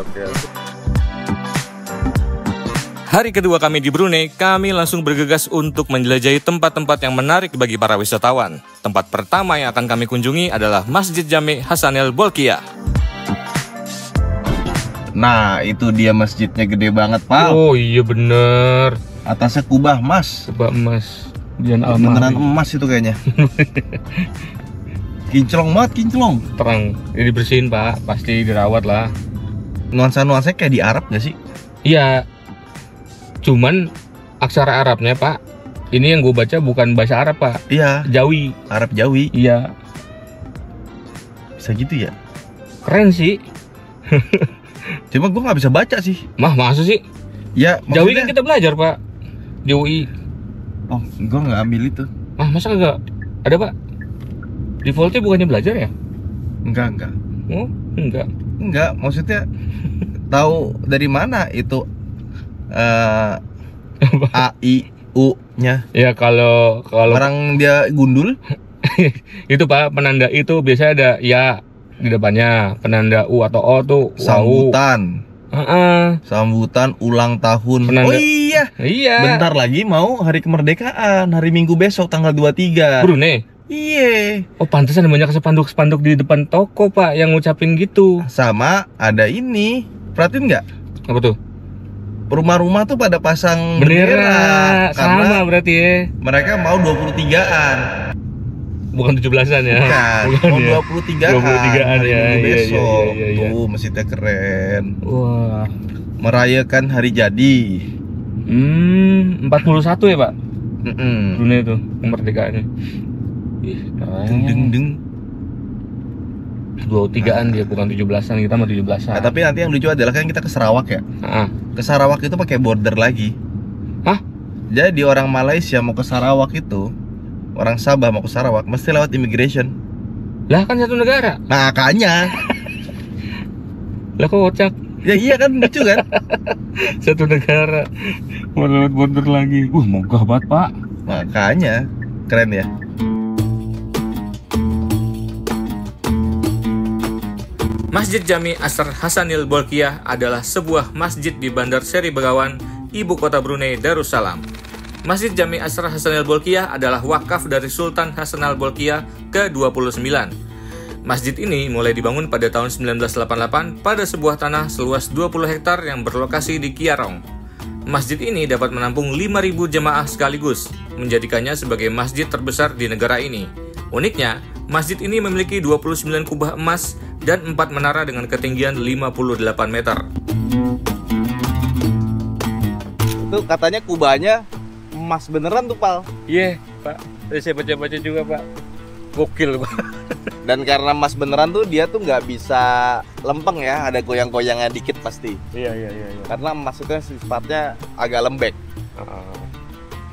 A: Hari kedua kami di Brunei, kami langsung bergegas untuk menjelajahi tempat-tempat yang menarik bagi para wisatawan. Tempat pertama yang akan kami kunjungi adalah Masjid Jami Hasanil Bolkiah.
B: Nah, itu dia masjidnya gede banget, Pak.
A: Oh iya bener.
B: Atasnya kubah emas.
A: Coba emas. Jangan
B: Beneran emas itu kayaknya. Kinclong banget, kinclong.
A: Terang. Ini dibersihin, Pak. Pasti dirawat lah.
B: Nuansa-nuansanya kayak di Arab gak sih?
A: Iya. Cuman aksara Arabnya, Pak. Ini yang gue baca bukan bahasa Arab, Pak.
B: Iya,
A: Jawi.
B: Arab Jawi.
A: Iya.
B: Bisa gitu ya?
A: Keren sih.
B: Cuma gue nggak bisa baca sih.
A: Mah, masa sih?
B: Ya,
A: Jawi kan
B: maksudnya-
A: kita belajar, Pak. Di UI.
B: Oh, gue nggak ambil itu.
A: Mah, masa kagak? Ada, Pak? Defaultnya bukannya belajar ya?
B: Enggak.
A: Oh, enggak.
B: Enggak, maksudnya tahu dari mana itu A I U nya.
A: Ya kalau
B: Orang dia gundul.
A: itu, Pak, penanda itu biasanya ada ya di depannya. Penanda U atau O tuh wau.
B: Sambutan. Sambutan ulang tahun.
A: Penanda-
B: Oh iya.
A: Iya.
B: Bentar lagi mau hari kemerdekaan, hari Minggu besok tanggal 23.
A: Brunei.
B: Iya.
A: Oh, pantesan banyak spanduk-spanduk di depan toko, Pak, yang ngucapin gitu.
B: Sama ada ini. Perhatiin nggak?
A: Apa tuh?
B: Rumah-rumah tuh pada pasang
A: Bendera.
B: karena
A: Sama berarti ya.
B: mereka mau 23-an.
A: bukan 17-an ya.
B: Bukan, mau 23-an.
A: 23-an ya.
B: Besok.
A: Iya.
B: Tuh, masjidnya keren.
A: Wah.
B: Merayakan hari jadi.
A: 41 ya, Pak? Brunei itu kemerdekaannya. Ih,
B: Deng.
A: 23-an dia, bukan 17-an. Kita mah 17-an.
B: Nah, tapi nanti yang lucu adalah kan kita ke Sarawak ya. Ke Sarawak itu pakai border lagi.
A: Hah?
B: Jadi orang Malaysia mau ke Sarawak itu, orang Sabah mau ke Sarawak mesti lewat immigration.
A: Lah kan satu negara.
B: Makanya.
A: Lah kok kocak?
B: Ya iya kan, lucu kan?
A: Satu negara mau lewat border lagi. Megah banget, Pak.
B: Makanya keren ya.
A: Masjid Jami Asr Hasanil Bolkiah adalah sebuah masjid di Bandar Seri Begawan, ibu kota Brunei Darussalam. Masjid Jami Asr Hasanil Bolkiah adalah wakaf dari Sultan Hasan al Bolkiah ke-29. Masjid ini mulai dibangun pada tahun 1988 pada sebuah tanah seluas 20 hektar yang berlokasi di Kiarong. Masjid ini dapat menampung 5.000 jemaah sekaligus, menjadikannya sebagai masjid terbesar di negara ini. Uniknya, masjid ini memiliki 29 kubah emas dan 4 menara dengan ketinggian 58 meter.
B: Itu katanya kubahnya emas beneran tuh, Pal.
A: Iya, Pak. Saya baca-baca juga, Pak. Gokil, Pak.
B: Dan karena emas beneran tuh dia tuh nggak bisa lempeng ya, ada goyang-goyangnya dikit pasti.
A: Iya.
B: Karena emas itu sifatnya agak lembek.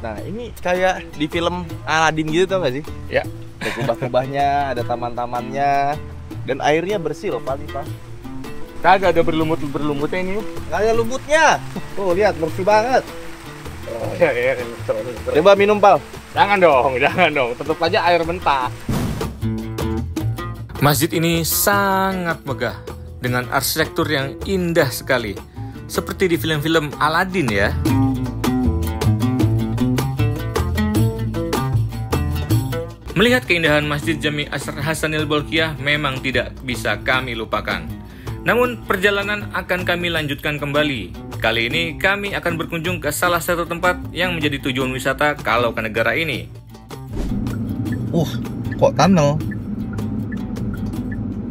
B: Nah, ini kayak di film Aladdin gitu, tau gak sih?
A: Ya.
B: Ada kubah-kubahnya, ada taman-tamannya, dan airnya bersih loh, Pak.
A: Kagak ada berlumut-berlumutnya ini.
B: Nggak ada lumutnya. Tuh, lihat bersih banget.
A: Iya.
B: Coba minum, Pal.
A: Jangan dong. Tetap aja air mentah. Masjid ini sangat megah dengan arsitektur yang indah sekali, seperti di film-film Aladdin ya. Melihat keindahan Masjid Jami Asr Hasanil Bolkiah memang tidak bisa kami lupakan. Namun perjalanan akan kami lanjutkan kembali. Kali ini kami akan berkunjung ke salah satu tempat yang menjadi tujuan wisata kalau ke negara ini.
B: Kok tunnel?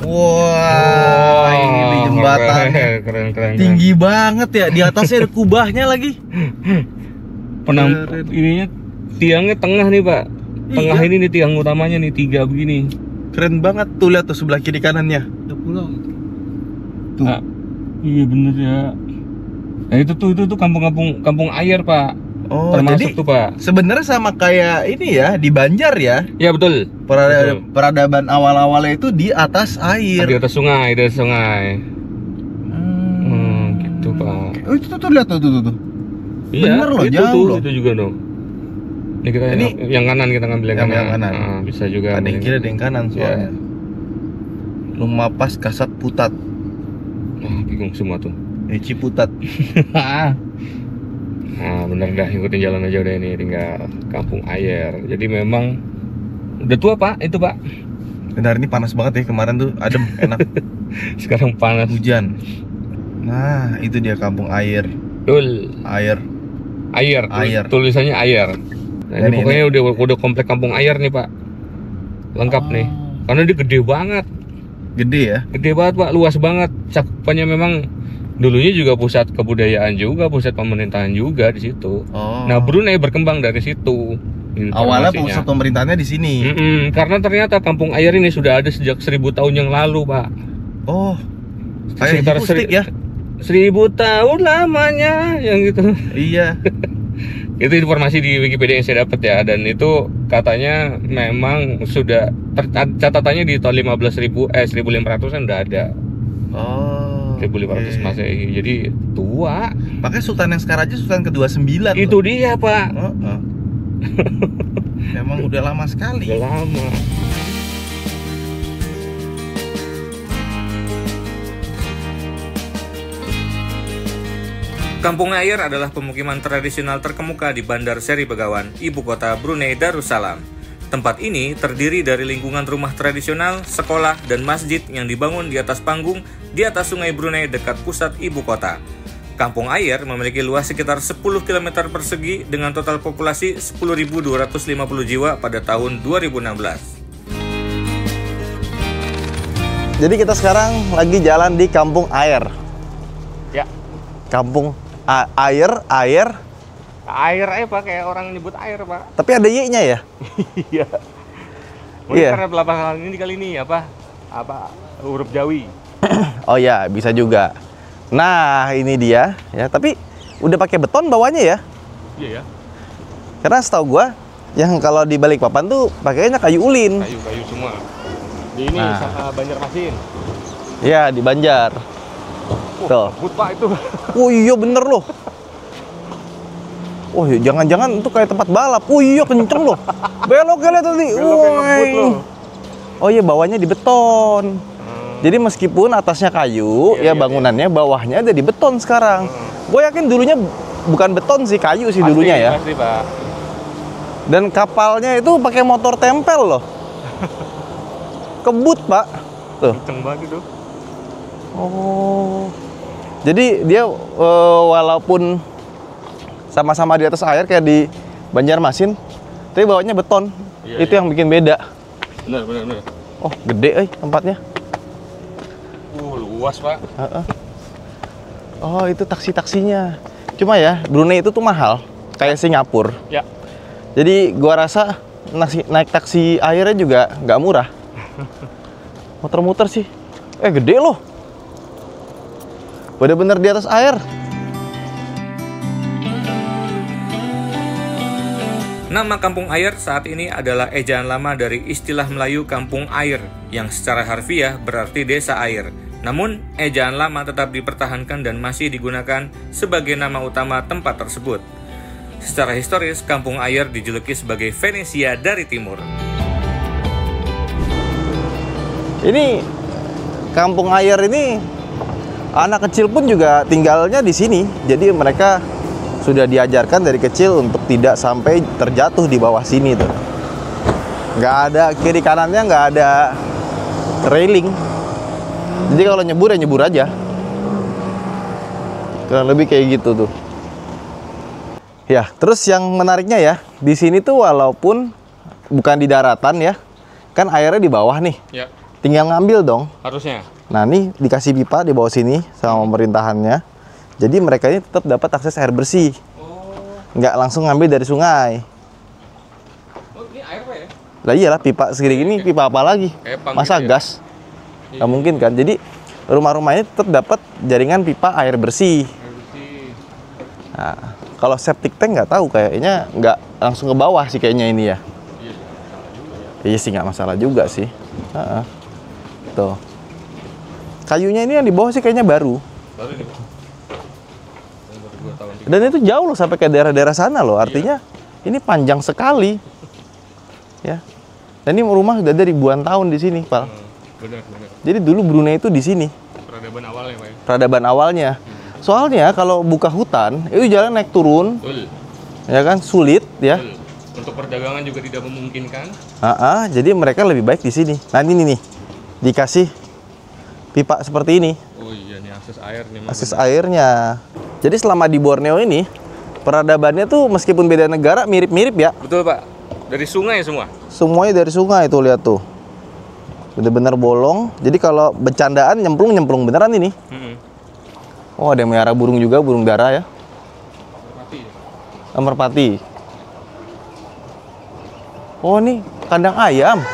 B: Wah, ini di jembatannya
A: keren.
B: tinggi banget ya. Di atasnya ada kubahnya lagi.
A: Ininya tiangnya tengah nih, Pak. Tengah ini nih tiang utamanya nih, 3 begini.
B: Keren banget tuh, lihat tuh sebelah kiri kanannya.
E: Ada pulau.
B: Tuh.
A: Nah, iya bener ya. Nah itu kampung air, Pak.
B: Oh,
A: termasuk
B: jadi
A: tuh, Pak.
B: Sebenarnya sama kayak ini ya, di Banjar ya.
A: Ya betul.
B: Peradaban awal-awalnya itu di atas air.
A: Di atas sungai, gitu, Pak.
B: Oh, itu tuh lihat tuh.
A: Iya,
B: bener loh,
A: itu
B: jauh
A: tuh,
B: loh.
A: Itu juga dong. Ini yang kanan kita ngambil yang kanan. Bisa juga.
B: Ada yang kiri, ada yang kanan soalnya. Lumapas Kasat Putat.
A: Bingung semua tuh.
B: Ciputat.
A: Nah, bener dah, ikutin jalan aja udah, ini tinggal kampung air. Jadi memang udah tua, Pak, itu, Pak.
B: Benar, ini panas banget ya, kemarin tuh adem, enak.
A: Sekarang panas.
B: Hujan. Nah, itu dia kampung air. Air. Tulisannya air. Nah, ini pokoknya udah komplek kampung air nih, Pak. Lengkap nih. Karena dia gede banget. Gede ya?
A: Gede banget, Pak, luas banget. Cakupannya memang dulunya juga pusat kebudayaan juga, pusat pemerintahan juga di situ. Nah, Brunei berkembang dari situ.
B: Awalnya pusat pemerintahnya di sini.
A: Karena ternyata kampung air ini sudah ada sejak 1000 tahun yang lalu, Pak.
B: Oh, kayak musik ya?
A: 1000 tahun lamanya, yang gitu.
B: Iya.
A: Itu informasi di Wikipedia yang saya dapat ya, dan itu katanya memang sudah catatannya di tahun 1500-an udah ada. 1500 Masehi. Jadi tua.
B: Makanya Sultan yang sekarang aja Sultan ke-29.
A: Itu dia, Pak.
B: Memang udah lama sekali.
A: Udah lama. Kampung Air adalah pemukiman tradisional terkemuka di Bandar Seri Begawan, ibu kota Brunei Darussalam. Tempat ini terdiri dari lingkungan rumah tradisional, sekolah, dan masjid yang dibangun di atas panggung di atas sungai Brunei dekat pusat ibu kota. Kampung Air memiliki luas sekitar 10 km persegi dengan total populasi 10.250 jiwa pada tahun 2016.
F: Jadi kita sekarang lagi jalan di Kampung Air.
B: Ya.
F: Kampung Air.
B: Air aja Pak, kayak orang nyebut air Pak.
F: Tapi ada Y-nya ya?
B: Iya. Mungkin
F: Iya.
B: karena belakangan ini kali ini apa huruf Jawi.
F: Oh ya, bisa juga. Nah, ini dia ya. Tapi udah pakai beton bawahnya ya?
B: Iya ya.
F: Karena setahu gua yang kalau di Balikpapan tuh pakainya kayu ulin.
B: Kayu semua. Di ini
F: Nah.
B: Banjarmasin.
F: Iya, di Banjar. Tuh.
B: Ngebut Pak itu.
F: Oh iya bener loh. Oh iya, jangan-jangan itu kayak tempat balap. Oh iya kenceng loh. Belok kali tadi.
B: Beloknya ngebut loh.
F: Oh iya bawahnya di beton. Jadi meskipun atasnya kayu,
B: Iya,
F: bangunannya bawahnya ada di beton sekarang. Gue yakin dulunya bukan beton sih, kayu sih dulunya ya.
B: Pasti Pak.
F: Dan kapalnya itu pakai motor tempel loh. Kebut Pak. Tuh.
B: Kenceng banget itu.
F: Oh. Jadi dia walaupun sama-sama di atas air kayak di Banjarmasin, tapi bawahnya beton.
B: Iya,
F: Itu yang bikin beda.
B: Benar.
F: Oh, gede tempatnya.
B: Luas Pak.
F: Oh, itu taksi-taksinya. Cuma ya, Brunei itu tuh mahal, kayak Singapura.
B: Ya.
F: Jadi gua rasa naik taksi airnya juga nggak murah. Muter-muter sih. Gede loh. Bener-bener di atas air.
A: Nama Kampung Air saat ini adalah ejaan lama dari istilah Melayu Kampung Air, yang secara harfiah berarti desa air. Namun, ejaan lama tetap dipertahankan dan masih digunakan sebagai nama utama tempat tersebut. Secara historis, Kampung Air dijuluki sebagai Venesia dari timur.
F: Ini Kampung Air ini anak kecil pun juga tinggalnya di sini. Jadi mereka sudah diajarkan dari kecil untuk tidak sampai terjatuh di bawah sini tuh. Nggak ada kiri kanannya, nggak ada railing. Jadi kalau nyebur ya nyebur aja. Kurang lebih kayak gitu tuh. Ya, terus yang menariknya ya, di sini tuh walaupun bukan di daratan ya, kan airnya di bawah nih.
B: Ya.
F: Tinggal ngambil dong.
B: Harusnya.
F: Nah, nih dikasih pipa di bawah sini sama pemerintahannya. Jadi mereka ini tetap dapat akses air bersih. Nggak langsung ngambil dari sungai.
B: Oh, ini air Pak ya?
F: Lah iyalah, pipa segini gini, pipa apa lagi? Masa
B: gitu ya?
F: gas? Nggak mungkin kan? Jadi rumah-rumah ini tetap dapat jaringan pipa air bersih. Nah, kalau septic tank nggak tahu, kayaknya nggak langsung ke bawah sih kayaknya ini ya. Iya sih, nggak masalah juga sih. Tuh. Kayunya ini yang di bawah sih kayaknya baru.
B: Baru ini Pak.
F: Dan itu jauh loh sampai ke daerah-daerah sana loh. Artinya ini panjang sekali. Ya. Dan ini rumah sudah ada ribuan tahun di sini, Pak.
B: Benar.
F: Jadi dulu Brunei itu di sini.
B: Peradaban awalnya Pak ya?
F: Peradaban awalnya. Soalnya kalau buka hutan, itu jalan naik turun.
B: Betul.
F: Ya kan, sulit ya.
B: Betul. Untuk perdagangan juga tidak memungkinkan.
F: Jadi mereka lebih baik di sini. Nah, ini nih. Dikasih pipa seperti ini.
B: Oh iya, nih akses air nih.
F: Akses airnya. Jadi selama di Borneo ini, peradabannya tuh meskipun beda negara mirip-mirip ya.
B: Betul Pak. Dari sungai semua.
F: Semuanya dari sungai tuh, lihat tuh. Bener-bener bolong. Jadi kalau bercandaan nyemplung beneran ini. Oh, ada yang melihara burung juga, burung dara ya. Merpati. Oh, ini kandang ayam.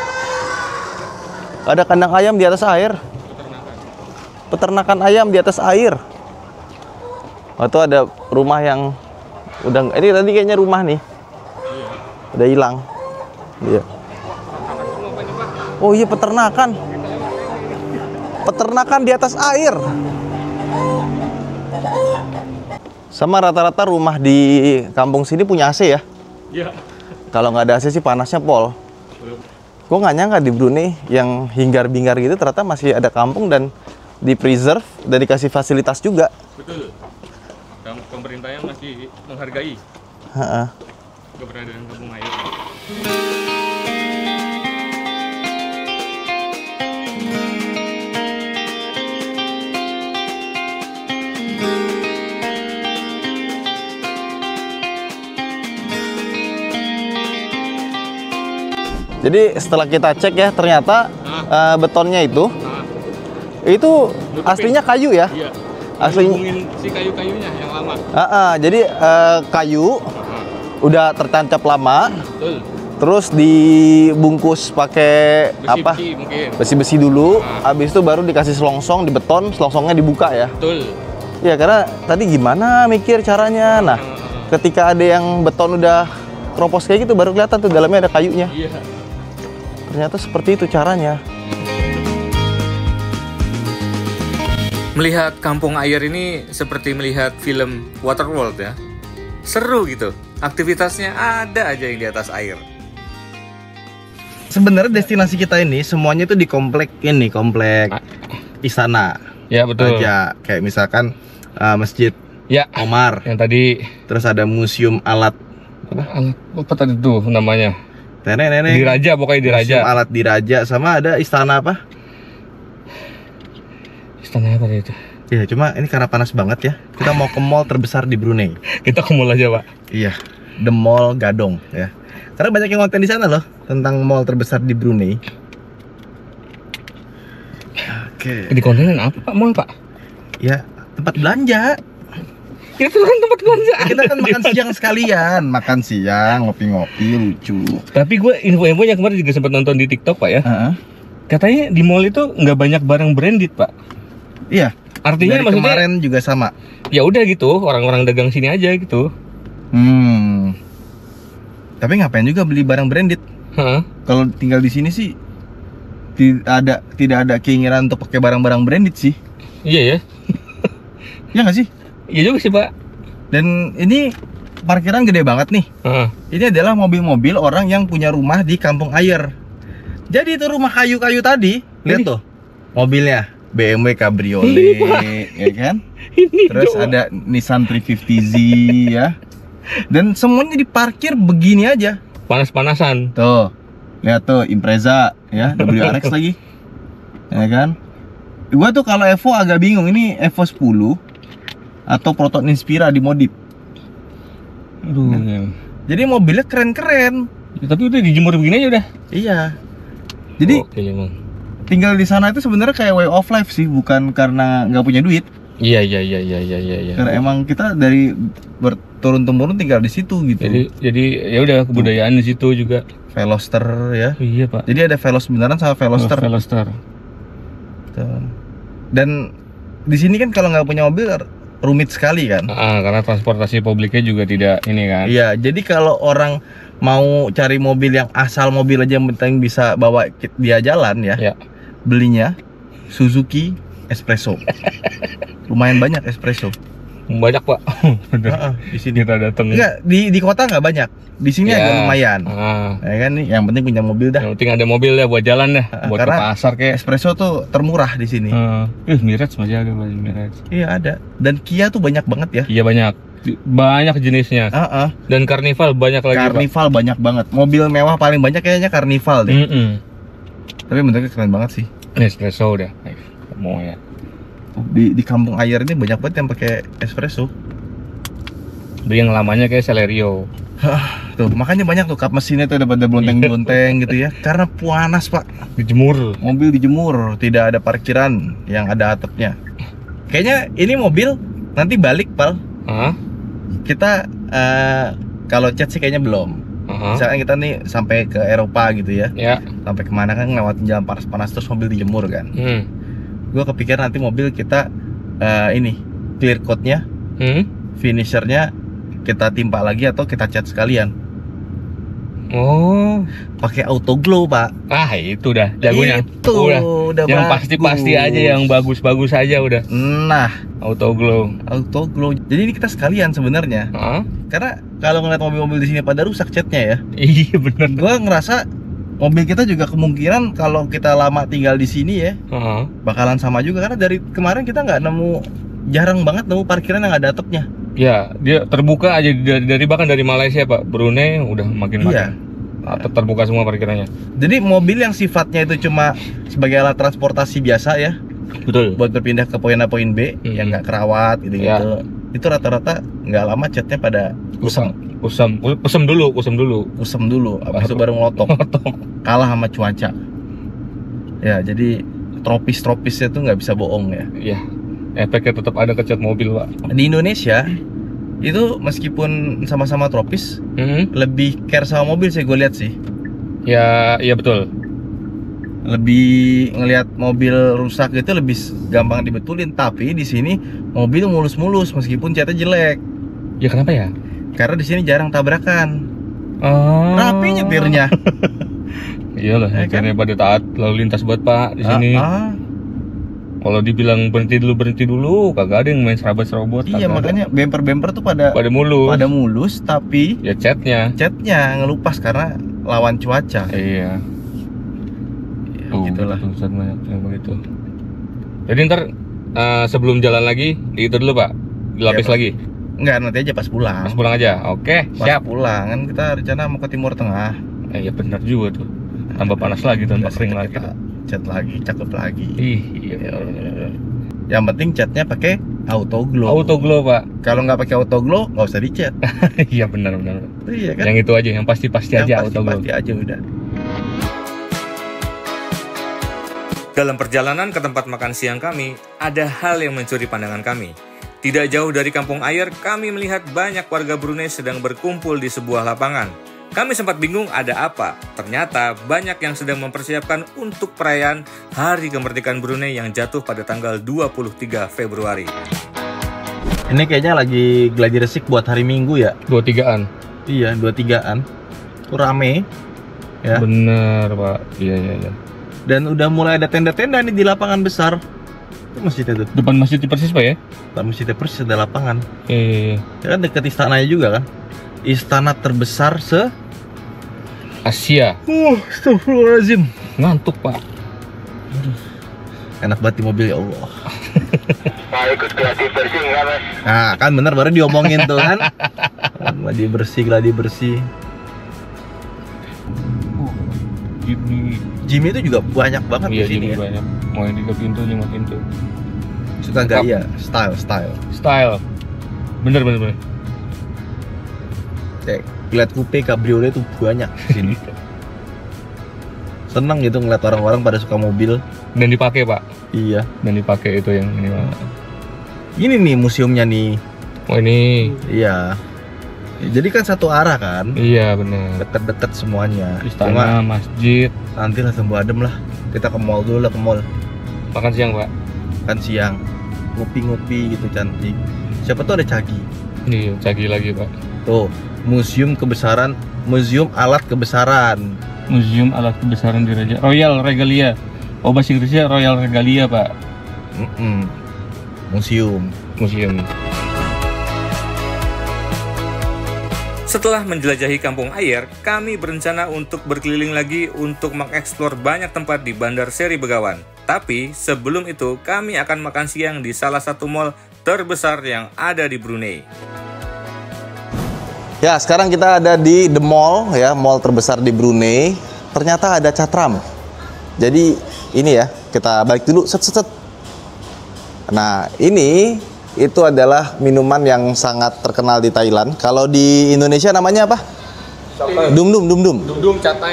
F: Ada kandang ayam di atas air. Peternakan ayam di atas air. Oh, itu ada rumah yang udah, ini tadi kayaknya rumah nih. Udah hilang. Iya. Oh iya, peternakan. Peternakan di atas air. Sama rata-rata rumah di kampung sini punya AC ya?
B: Iya.
F: Kalau nggak ada AC sih panasnya pol. Gue nggak nyangka di Brunei yang hingar-bingar gitu ternyata masih ada kampung dan di preserve dan dikasih fasilitas juga.
B: Betul. Dan pemerintahnya masih menghargai keberadaan Kampung Air.
F: Jadi setelah kita cek ya, ternyata betonnya itu Itu aslinya kayu ya?
B: Iya.
F: Aslinya.
B: Hubungin si kayu-kayunya yang lama.
F: Jadi kayu udah tertancap lama,
B: Betul.
F: terus dibungkus pakai apa?
B: Besi mungkin.
F: Besi-besi dulu, habis itu baru dikasih selongsong di beton, selongsongnya dibuka ya.
B: Betul.
F: Ya karena tadi gimana mikir caranya. Nah, ketika ada yang beton udah keropos kayak gitu baru kelihatan tuh dalamnya ada kayunya.
B: Iya.
F: Ternyata seperti itu caranya.
A: Melihat kampung air ini seperti melihat film Waterworld ya. Seru gitu. Aktivitasnya ada aja yang di atas air.
F: Sebenarnya destinasi kita ini semuanya itu di komplek ini, komplek istana.
B: Ya betul.
F: Aja kayak misalkan Masjid
B: Ya.
F: Omar.
B: Yang tadi
F: Terus ada museum alat
B: apa tadi tuh namanya?
F: nenek-nenek.
B: Diraja, pokoknya Diraja.
F: Museum alat Diraja, sama ada istana apa?
B: Istana apa itu?
F: Ya cuma ini karena panas banget ya. Kita mau ke mall terbesar di Brunei.
B: Kita ke mall aja, Pak.
F: Iya, The Mall Gadong ya. Karena banyak yang konten di sana loh tentang mall terbesar di Brunei. Oke.
B: Di kontenan apa, Pak? Mall, Pak?
F: Ya, tempat belanja.
B: Itu kan tempat belanja.
F: Kita kan makan siang sekalian, makan siang, ngopi-ngopi, lucu.
B: Tapi gue info-infonya kemarin juga sempat nonton di TikTok, Pak ya. Katanya di mall itu nggak banyak barang branded, Pak.
F: Iya.
B: Artinya
F: Dari
B: maksudnya
F: kemarin juga sama.
B: ya udah gitu, orang-orang dagang sini aja gitu.
F: Tapi ngapain juga beli barang branded?
B: Hah?
F: Kalau tinggal di sini sih tidak ada keinginan untuk pakai barang-barang branded sih.
B: Iya ya.
F: Ya nggak sih?
B: Iya juga sih, Pak.
F: Dan ini parkiran gede banget nih.
B: Heeh.
F: Ini adalah mobil-mobil orang yang punya rumah di kampung air. Jadi itu rumah kayu-kayu tadi, lihat tuh mobilnya BMW Cabriolet, ya kan?
B: Ini
F: Terus
B: dong.
F: ada Nissan 350Z ya. Dan semuanya diparkir begini aja.
B: Panas-panasan.
F: Tuh, lihat tuh Impreza ya, WRX lagi, ya kan? Gua tuh kalau Evo agak bingung, ini Evo 10 atau Proton Inspira dimodif.
B: Aduh.
F: Jadi mobilnya keren-keren.
B: Ya, tapi udah dijemur begini aja udah.
F: Iya. Jadi
B: oke, emang.
F: tinggal di sana itu sebenarnya kayak way of life sih, bukan karena nggak punya duit.
B: Iya.
F: Karena emang kita dari berturun-temurun tinggal di situ gitu.
B: Jadi ya udah kebudayaan di situ juga.
F: Veloster ya.
B: Iya, Pak.
F: Jadi ada Velos beneran sama Veloster.
B: Veloster.
F: Tuh. Dan di sini kan kalau nggak punya mobil rumit sekali kan.
B: Karena transportasi publiknya juga tidak ini kan.
F: Iya, jadi kalau orang mau cari mobil yang asal mobil aja yang penting bisa bawa dia jalan ya.
B: Ya.
F: Belinya Suzuki Espresso. Lumayan banyak espresso.
B: Banyak, Pak.
F: Di sini
B: Kita datang.
F: enggak di kota nggak banyak. Di sini
B: Ya.
F: agak lumayan. Ya kan nih, yang penting punya mobil dah.
B: Yang penting ada mobil ya buat jalan dah, buat ke
F: Karena
B: pasar kayak.
F: Espresso tuh termurah di sini.
B: Mirage masih ada, Pak, Mirage.
F: Iya ada. Dan Kia tuh banyak banget ya.
B: Iya banyak. Banyak jenisnya. Dan Carnival banyak lagi,
F: Carnival banyak banget. Mobil mewah paling banyak kayaknya Carnival
B: Pak.
F: deh. Tapi bentuknya keren banget sih.
B: Espresso udah. Mau ya.
F: Di kampung air ini banyak banget yang pakai espresso.
B: Yang lamanya kayak Celerio.
F: Tuh, makanya banyak tuh kap mesinnya tuh udah pada blonteng-blonteng gitu ya. Karena panas, Pak.
B: Dijemur.
F: Mobil dijemur, tidak ada parkiran yang ada atapnya. Kayaknya ini mobil nanti balik, Pal. Kita kalau cat sih kayaknya belum. Misalkan kita nih sampai ke Eropa gitu ya.
B: Ya.
F: Sampai kemana kan ngelewatin jalan panas-panas terus mobil dijemur kan. Gue kepikiran nanti mobil kita ini clear coat-nya, finishernya kita timpa lagi atau kita cat sekalian.
B: Oh,
F: Pakai auto glow, Pak.
B: itu dah jagonya.
F: Itu udah
B: yang
F: bagus.
B: pasti-pasti aja, yang bagus-bagus aja udah.
F: Nah,
B: Auto glow.
F: auto glow. Jadi ini kita sekalian sebenarnya. Karena kalau ngeliat mobil-mobil di sini pada rusak catnya ya.
B: Iya bener.
F: Gue ngerasa mobil kita juga kemungkinan kalau kita lama tinggal di sini ya, bakalan sama juga karena dari kemarin kita nggak jarang banget nemu parkiran yang ada atapnya.
B: Ya, dia terbuka aja dari bahkan dari Malaysia, Pak. Brunei udah makin terbuka semua parkirannya.
F: Jadi mobil yang sifatnya itu cuma sebagai alat transportasi biasa ya,
B: Betul.
F: buat berpindah ke poin A poin B yang nggak kerawat gitu-gitu. Itu rata-rata nggak lama catnya pada
B: Usam dulu.
F: habis itu baru ngelotok. Kalah sama cuaca. Ya, jadi tropis-tropisnya tuh nggak bisa bohong ya.
B: Iya. Efeknya tetap ada ke cat mobil, Pak.
F: Di Indonesia itu meskipun sama-sama tropis, lebih care sama mobil sih gue lihat sih.
B: Ya, iya betul.
F: Lebih ngelihat mobil rusak gitu lebih gampang dibetulin. Tapi di sini mobil mulus-mulus meskipun catnya jelek.
B: Ya kenapa ya?
F: Karena di sini jarang tabrakan.
B: Oh.
F: Rapi nyetirnya.
B: Iyalah,
F: Ya kan?
B: karena pada taat lalu lintas buat Pak di sini. Kalau dibilang berhenti dulu, kagak ada yang main serabot-serabot.
F: Iya, makanya bemper-bemper tuh pada mulus, tapi
B: ya catnya
F: ngelupas karena lawan cuaca.
B: Iya.
F: Gitulah.
B: Tulisan banyak yang begitu. Jadi ntar sebelum jalan lagi itu dulu Pak, dilapis
F: Iya, Pak.
B: lagi.
F: Enggak, nanti aja pas pulang.
B: Pas pulang aja. Oke,
F: Pas
B: siap.
F: pulang kan kita rencana mau ke Timur Tengah.
B: Iya benar juga tuh. Tambah panas lagi, tambah kering lagi.
F: Kita cat lagi, cakep lagi.
B: Iya.
F: Yang penting catnya pakai auto glow.
B: Auto glow Pak.
F: Kalau nggak pakai auto glow nggak usah dicat.
B: Iya benar.
F: Iya kan?
B: Yang itu aja, yang pasti
F: Yang
B: aja auto glow.
F: pasti aja udah.
A: Dalam perjalanan ke tempat makan siang kami, ada hal yang mencuri pandangan kami. Tidak jauh dari Kampung Ayer, kami melihat banyak warga Brunei sedang berkumpul di sebuah lapangan. Kami sempat bingung ada apa. Ternyata banyak yang sedang mempersiapkan untuk perayaan Hari Kemerdekaan Brunei yang jatuh pada tanggal 23 Februari.
F: Ini kayaknya lagi gladi resik buat hari Minggu ya.
B: 23-an.
F: Iya, 23-an. Tuh rame. Ya.
B: Bener Pak. Iya.
F: Dan udah mulai ada tenda-tenda nih di lapangan besar. Itu masjid itu.
B: Depan Masjid Persis Pak ya?
F: Depan masjid Persis ada lapangan.
B: Iya.
F: Ya kan deket istananya juga kan. Istana terbesar se
B: Asia.
F: Astagfirullahaladzim.
B: Ngantuk Pak.
F: Enak banget di mobil ya Allah.
D: Nah, ikut gladi bersih enggak, Mas?
F: Nah kan bener baru diomongin tuh kan. Gladi bersih. Jimmy itu juga banyak banget
B: Iya,
F: di sini
B: Jimmy
F: ya.
B: banyak. Mau yang 3 pintu, 5 pintu.
F: Suka gaya, style.
B: Style. Bener.
F: Kayak lihat coupe cabriolet itu banyak di sini. Seneng gitu ngeliat orang-orang pada suka mobil.
B: Dan dipakai Pak.
F: Iya.
B: Dan dipakai itu yang ini Pak.
F: Ini nih museumnya nih.
B: Oh ini.
F: Iya. Jadi kan satu arah kan.
B: Iya bener.
F: Deket-deket semuanya.
B: Istana, masjid.
F: Nanti lah tunggu adem lah. Kita ke mall dulu lah, ke mall.
B: Makan siang Pak.
F: Kan siang. Ngopi-ngopi gitu cantik. Siapa tuh ada cagi.
B: Iya, cagi lagi Pak.
F: Tuh, museum kebesaran, museum alat kebesaran.
B: Museum alat kebesaran di Raja Royal Regalia. Oh bahasa Inggrisnya Royal Regalia Pak.
F: Museum.
A: Setelah menjelajahi Kampung Ayer, kami berencana untuk berkeliling lagi untuk mengeksplor banyak tempat di Bandar Seri Begawan. Tapi sebelum itu, kami akan makan siang di salah satu mall terbesar yang ada di Brunei.
F: Ya, sekarang kita ada di The Mall ya, mall terbesar di Brunei. Ternyata ada Catram. Jadi ini ya, kita balik dulu set. Nah, ini itu adalah minuman yang sangat terkenal di Thailand. Kalau di Indonesia namanya apa? Dum-dum.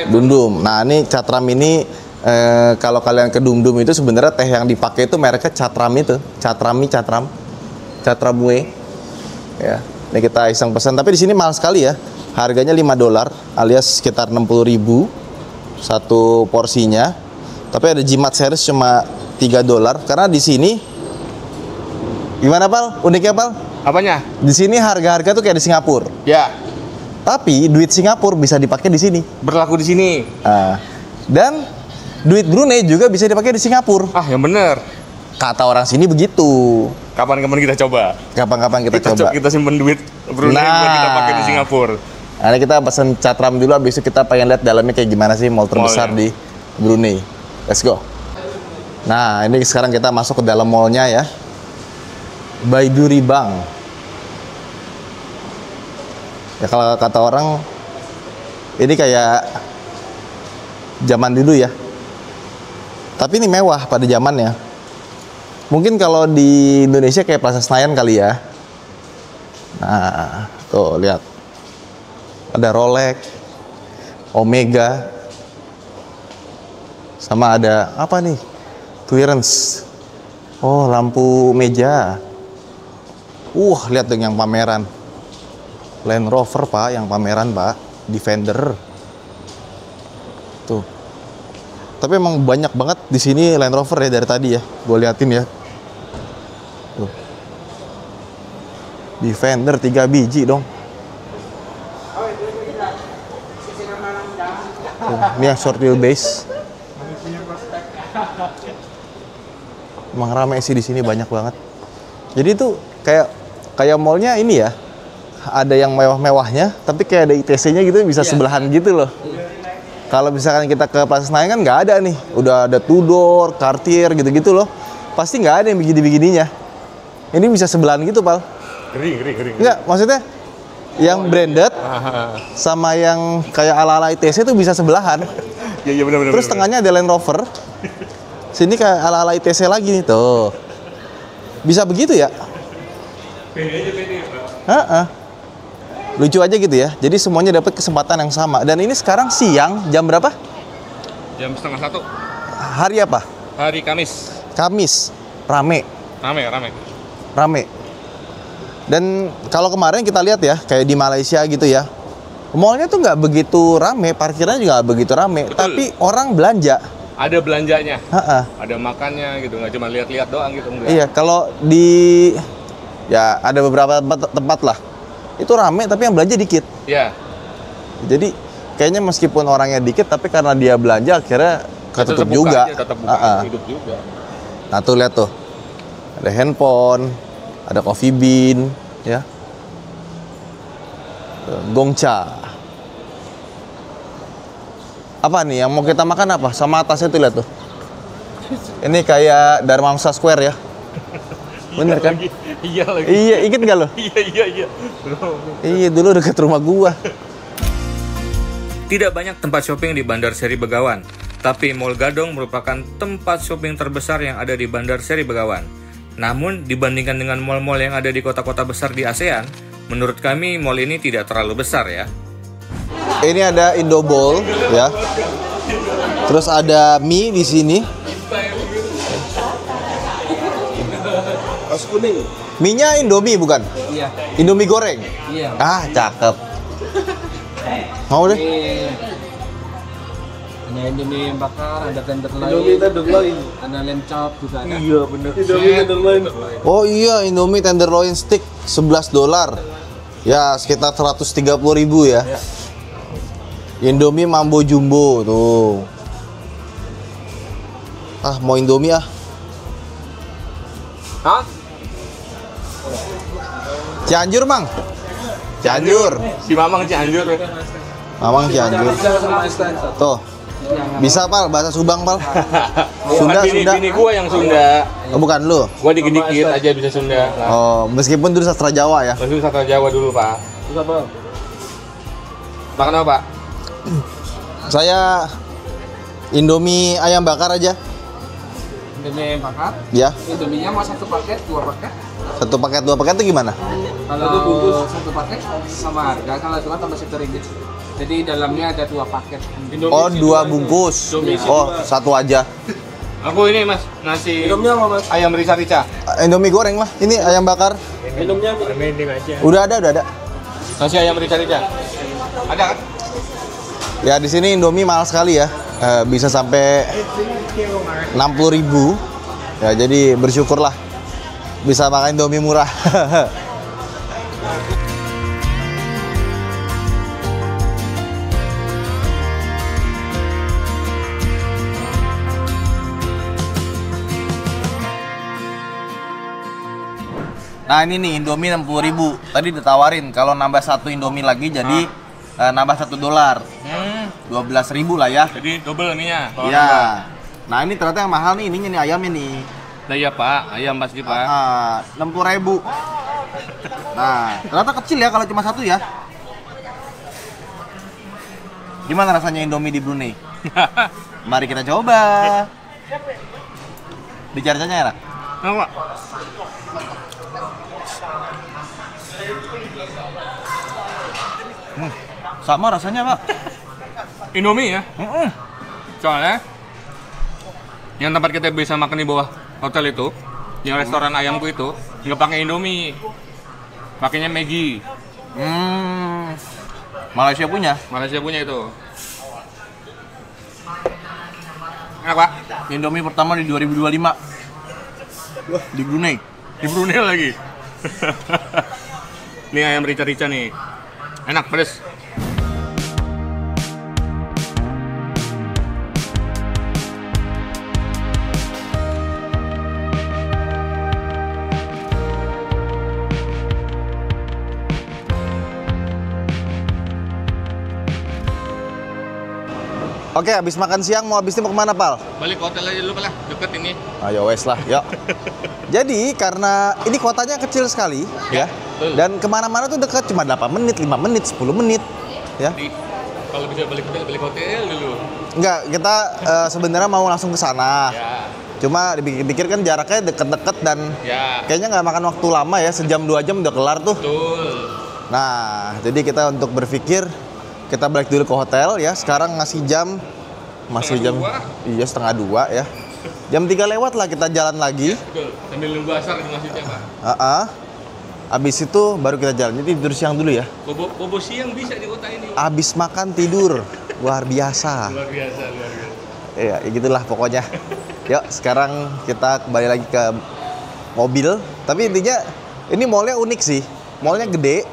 F: Dum-dum. Nah, ini Catram ini kalau kalian ke Dum-dum itu sebenarnya teh yang dipakai itu mereknya Catram itu. Catramue. Ya. Ini kita iseng pesan, tapi di sini mahal sekali ya. Harganya $5 alias sekitar 60.000 satu porsinya. Tapi ada jimat series cuma $3 karena di sini gimana Pal? Uniknya Pal?
B: Apanya?
F: Di sini harga-harga tuh kayak di Singapura.
B: Ya,
F: Tapi duit Singapura bisa dipakai di sini.
B: berlaku di sini.
F: Dan duit Brunei juga bisa dipakai di Singapura.
B: Ah, yang bener.
F: Kata orang sini begitu.
B: Kapan-kapan kita coba.
F: Kapan-kapan kita coba.
B: Kita simpen duit Brunei buat kita pakai di Singapura.
F: Nah, ini kita pesen Catram dulu, habis itu kita pengen lihat dalamnya kayak gimana sih mall terbesar
B: Mallnya.
F: di Brunei. Let's go. Nah, ini sekarang kita masuk ke dalam mallnya ya. Baiduri Bank. Ya kalau kata orang ini kayak zaman dulu ya. Tapi ini mewah pada zamannya. Mungkin kalau di Indonesia kayak Plaza Senayan kali ya. Nah, tuh lihat. Ada Rolex, Omega. Sama ada apa nih? Clearance. Oh, lampu meja. Lihat dong yang pameran. Land Rover, Pak, yang pameran, Pak. Defender. Tuh. Tapi emang banyak banget di sini Land Rover ya dari tadi ya. Gue liatin ya. Tuh. Defender 3 biji dong. Tuh, ini yang short wheelbase. Emang rame sih di sini, banyak banget. Jadi tuh kayak mallnya ini ya. Ada yang mewah-mewahnya, tapi kayak ada ITC-nya gitu, bisa sebelahan gitu loh. Kalau misalkan kita ke Plaza Senayan kan nggak ada nih. Udah ada Tudor, Cartier gitu-gitu loh. Pasti nggak ada yang begini-begininya. Ini bisa sebelahan gitu, Pal.
B: Ngeri.
F: Enggak, maksudnya yang branded sama yang kayak ala-ala ITC itu bisa sebelahan.
B: Iya benar.
F: Terus tengahnya ada Land Rover. Sini kayak ala-ala ITC lagi nih tuh. Bisa begitu ya?
B: Pede.
F: Lucu aja gitu ya. Jadi semuanya dapat kesempatan yang sama. Dan ini sekarang siang, jam berapa?
B: Jam 12:30.
F: Hari apa?
B: Hari Kamis.
F: Kamis. Rame. Dan kalau kemarin kita lihat ya, kayak di Malaysia gitu ya, mallnya tuh nggak begitu rame, parkirnya juga nggak begitu rame.
B: Betul.
F: Tapi orang belanja.
B: Ada belanjanya.
F: Ha-ha.
B: Ada makannya gitu, nggak cuma lihat-lihat doang gitu enggak.
F: Iya, kalau ya ada beberapa tempat lah. Itu rame tapi yang belanja dikit.
B: Iya.
F: Jadi kayaknya meskipun orangnya dikit tapi karena dia belanja akhirnya ketutup juga.
B: Tetap buka, hidup juga.
F: Nah tuh lihat tuh. Ada handphone, ada coffee bean, ya. Gongcha. Apa nih yang mau kita makan apa? Sama atasnya tuh lihat tuh. Ini kayak Dharmamsa Square ya. Bener kan?
B: Iya lagi.
F: Iya, inget gak lo?
B: Iya.
F: Iya, dulu dekat rumah gua.
A: Tidak banyak tempat shopping di Bandar Seri Begawan, tapi Mall Gadong merupakan tempat shopping terbesar yang ada di Bandar Seri Begawan. Namun, dibandingkan dengan mall-mall yang ada di kota-kota besar di ASEAN, menurut kami mall ini tidak terlalu besar ya.
F: Ini ada Indobowl ya. Terus ada mie di sini.
E: Kuning.
F: Mie-nya Indomie bukan?
E: Iya.
F: Indomie goreng?
E: Iya.
F: Ah, cakep. Mau deh?
E: Ada Indomie bakar, ada tenderloin.
C: Indomie tenderloin.
E: Ada lamb chop juga ada.
C: Iya bener. Indomie tenderloin.
F: Oh iya, Indomie tenderloin stick $11. Ya, sekitar 130.000 ya. Indomie Mambo Jumbo tuh. Ah, mau Indomie ah.
B: Hah?
F: Cianjur, Mang. Cianjur.
B: Si Mamang Cianjur.
F: Mamang Cianjur. Tuh. Bisa, Pal, bahasa Subang, Pal. Sunda, Sunda.
B: Bini gua yang Sunda.
F: Oh, bukan lu.
B: Gua dikit-dikit aja bisa Sunda. Nah,
F: Oh, meskipun dulu sastra Jawa ya.
B: masuk sastra Jawa dulu, Pak.
E: Juga bang.
B: Makan apa, Pak?
F: Saya Indomie ayam bakar aja.
E: Indomie bakar.
F: Ya.
E: Indominya mau 1 paket, 2 paket.
F: 1 paket, 2 paket itu gimana?
E: Kalau 1 paket sama harga, kalau 2 tambah Rp1. Jadi dalamnya ada 2 paket.
F: Oh, 2 bungkus. Oh, 1 aja.
B: Aku ini, Mas, nasi
E: Minumnya apa mas?
B: ayam rica-rica.
F: Indomie goreng lah. Ini ayam bakar.
E: Minumnya mending aja.
F: Udah ada.
B: Nasi ayam rica-rica. Ada kan?
F: Ya di sini Indomie mahal sekali ya. Bisa sampai 60.000. Ya jadi bersyukurlah bisa makan Indomie murah. Nah ini nih Indomie 60.000. Tadi ditawarin kalau nambah 1 Indomie lagi jadi nambah $1. 12.000 lah ya.
B: Jadi double mie-nya.
F: Iya. Nah ini ternyata yang mahal nih ininya nih ayamnya nih.
B: Nah, iya Pak, ayam pasti Pak.
F: 60.000. Nah ternyata kecil ya kalau cuma 1 ya. Gimana rasanya Indomie di Brunei? Mari kita coba. Bicaranya enak.
B: Nah, Pak.
F: Sama rasanya Pak.
B: Indomie ya? Soalnya
A: Yang tempat kita bisa makan di bawah hotel itu, yang restoran ayamku itu, nggak pakai Indomie, pakainya Maggi.
F: Malaysia punya.
A: Malaysia punya itu. Enak Pak?
F: Indomie pertama di 2025. Di Brunei.
A: Di Brunei lagi. Ini ayam rica-rica nih. Enak, pedes.
F: Oke, habis makan siang mau habis ini mau kemana, Pal?
A: Balik ke hotel aja dulu lah, deket ini.
F: Ayo wes lah, yuk. Jadi karena ini kotanya kecil sekali, ya. Dan kemana-mana tuh dekat, cuma 8 menit, 5 menit, 10 menit, ya.
A: Jadi, kalau bisa balik hotel dulu.
F: Enggak, kita sebenarnya mau langsung ke sana.
A: Ya.
F: Cuma dipikir-pikir kan jaraknya deket-deket dan
A: Ya.
F: kayaknya nggak makan waktu lama ya, sejam 2 jam udah kelar tuh.
A: Betul.
F: Nah, jadi kita untuk berpikir kita balik dulu ke hotel ya. Sekarang masih jam iya 1:30 ya. Jam 3 lewat lah kita jalan lagi.
A: Betul. Sambil nunggu asar di masjidnya, Pak.
F: Abis itu baru kita jalan. Jadi tidur siang dulu ya.
A: Bobo siang bisa di kota ini.
F: Abis makan tidur. Luar biasa.
A: Luar biasa.
F: Iya, ya gitulah pokoknya. Yuk, sekarang kita kembali lagi ke mobil. Tapi intinya ini mallnya unik sih. Mallnya gede.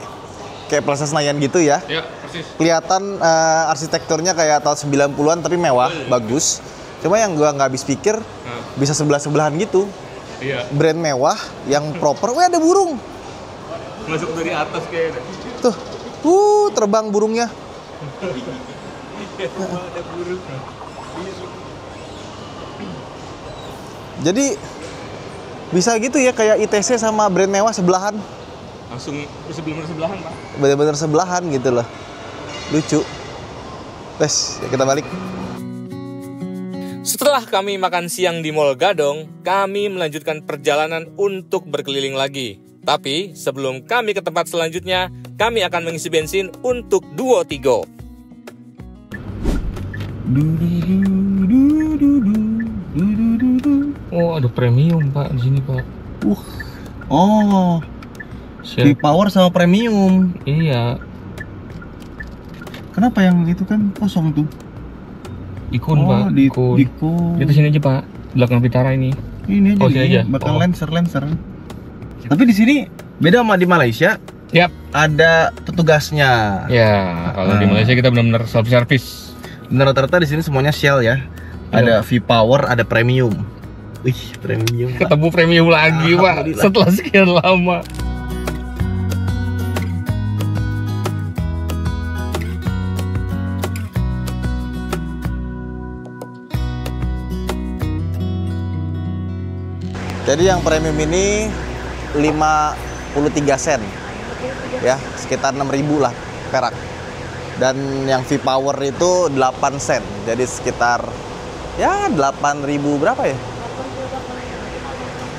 F: Kayak Plaza Senayan gitu ya.
A: Ya, persis.
F: Kelihatan arsitekturnya kayak tahun 90-an tapi mewah, bagus. Cuma yang gua nggak habis pikir bisa sebelah-sebelahan gitu.
A: Iya.
F: Brand mewah yang proper. Wih, ada burung.
A: Masuk dari atas kayaknya.
F: Tuh, terbang burungnya.
A: Ada burung.
F: Jadi bisa gitu ya kayak ITC sama brand mewah sebelahan.
A: Langsung sebelahan, Pak.
F: Bener-bener sebelahan gitu loh. Lucu. Wes, ya kita balik.
A: Setelah kami makan siang di Mall Gadong, kami melanjutkan perjalanan untuk berkeliling lagi. Tapi sebelum kami ke tempat selanjutnya, kami akan mengisi bensin untuk Duo Tigo. Oh, ada premium, Pak, di sini, Pak.
F: Oh, V-Power sama premium.
A: Iya.
F: Kenapa yang itu kan kosong tuh?
A: Ikun, Pak. Ikun. Itu sini aja, Pak. Belakang Vitara ini.
F: Ini aja.
A: Oh, sini aja.
F: Bakal lancer. Tapi di sini beda sama di Malaysia.
A: Yap.
F: Ada petugasnya.
A: Ya, kalau di Malaysia kita benar-benar self service.
F: Bener, rata-rata di sini semuanya Shell ya. Ada V-Power, ada premium. Wih, premium. Pak.
A: Ketemu premium lagi, Pak. Setelah sekian lama.
F: Jadi yang premium ini 53 sen. Ya, sekitar 6.000 lah perak. Dan yang V-Power itu 8 sen. Jadi sekitar ya 8.000 berapa ya?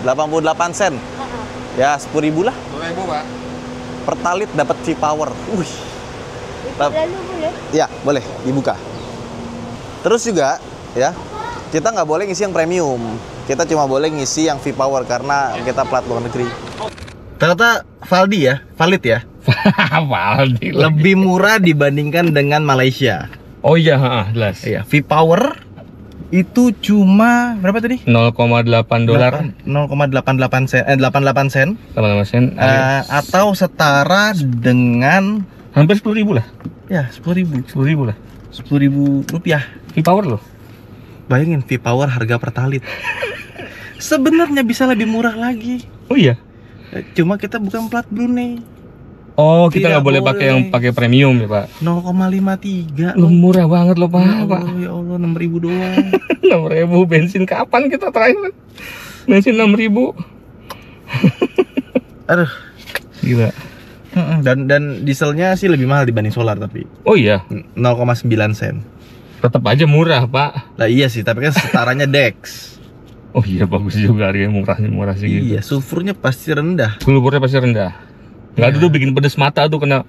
F: 88 sen. Ya 10.000 lah.
A: 10.000, Pak.
F: Pertalit dapat V-Power. Wih.
G: Lalu boleh?
F: Ya, boleh dibuka. Terus juga ya, kita nggak boleh ngisi yang premium. Kita cuma boleh ngisi yang V-Power karena kita plat luar negeri. Ternyata valid ya?
A: Valdi.
F: Lebih murah dibandingkan dengan Malaysia.
A: Oh iya, jelas.
F: Iya, V-Power itu cuma berapa tadi?
A: 0,8 dolar.
F: 0,88 sen, 88 sen.
A: 88 sen.
F: Atau setara dengan
A: Hampir 10.000 lah.
F: ya 10.000.
A: 10.000 lah.
F: 10.000 rupiah.
A: V-Power loh.
F: Bayangin V-Power harga pertalit. Sebenarnya bisa lebih murah lagi.
A: Oh iya.
F: Cuma kita bukan plat Brunei.
A: Oh, kita
F: Tidak
A: nggak boleh pakai yang
F: boleh.
A: pakai premium ya, Pak.
F: 0,53.
A: Lu murah banget loh, Pak.
F: Ya Allah, 6.000 doang.
A: 6.000 bensin kapan kita terakhir? Bensin 6.000.
F: Aduh.
A: Gila.
F: Dan dieselnya sih lebih mahal dibanding solar tapi.
A: Oh iya,
F: 0,9 sen.
A: tetap aja murah, Pak.
F: Lah iya sih, tapi kan setaranya Dex.
A: Oh iya, bagus juga harganya murah sih gitu.
F: Iya, sulfurnya pasti rendah.
A: Sulfurnya pasti rendah. Nggak ada tuh bikin pedes mata tuh kena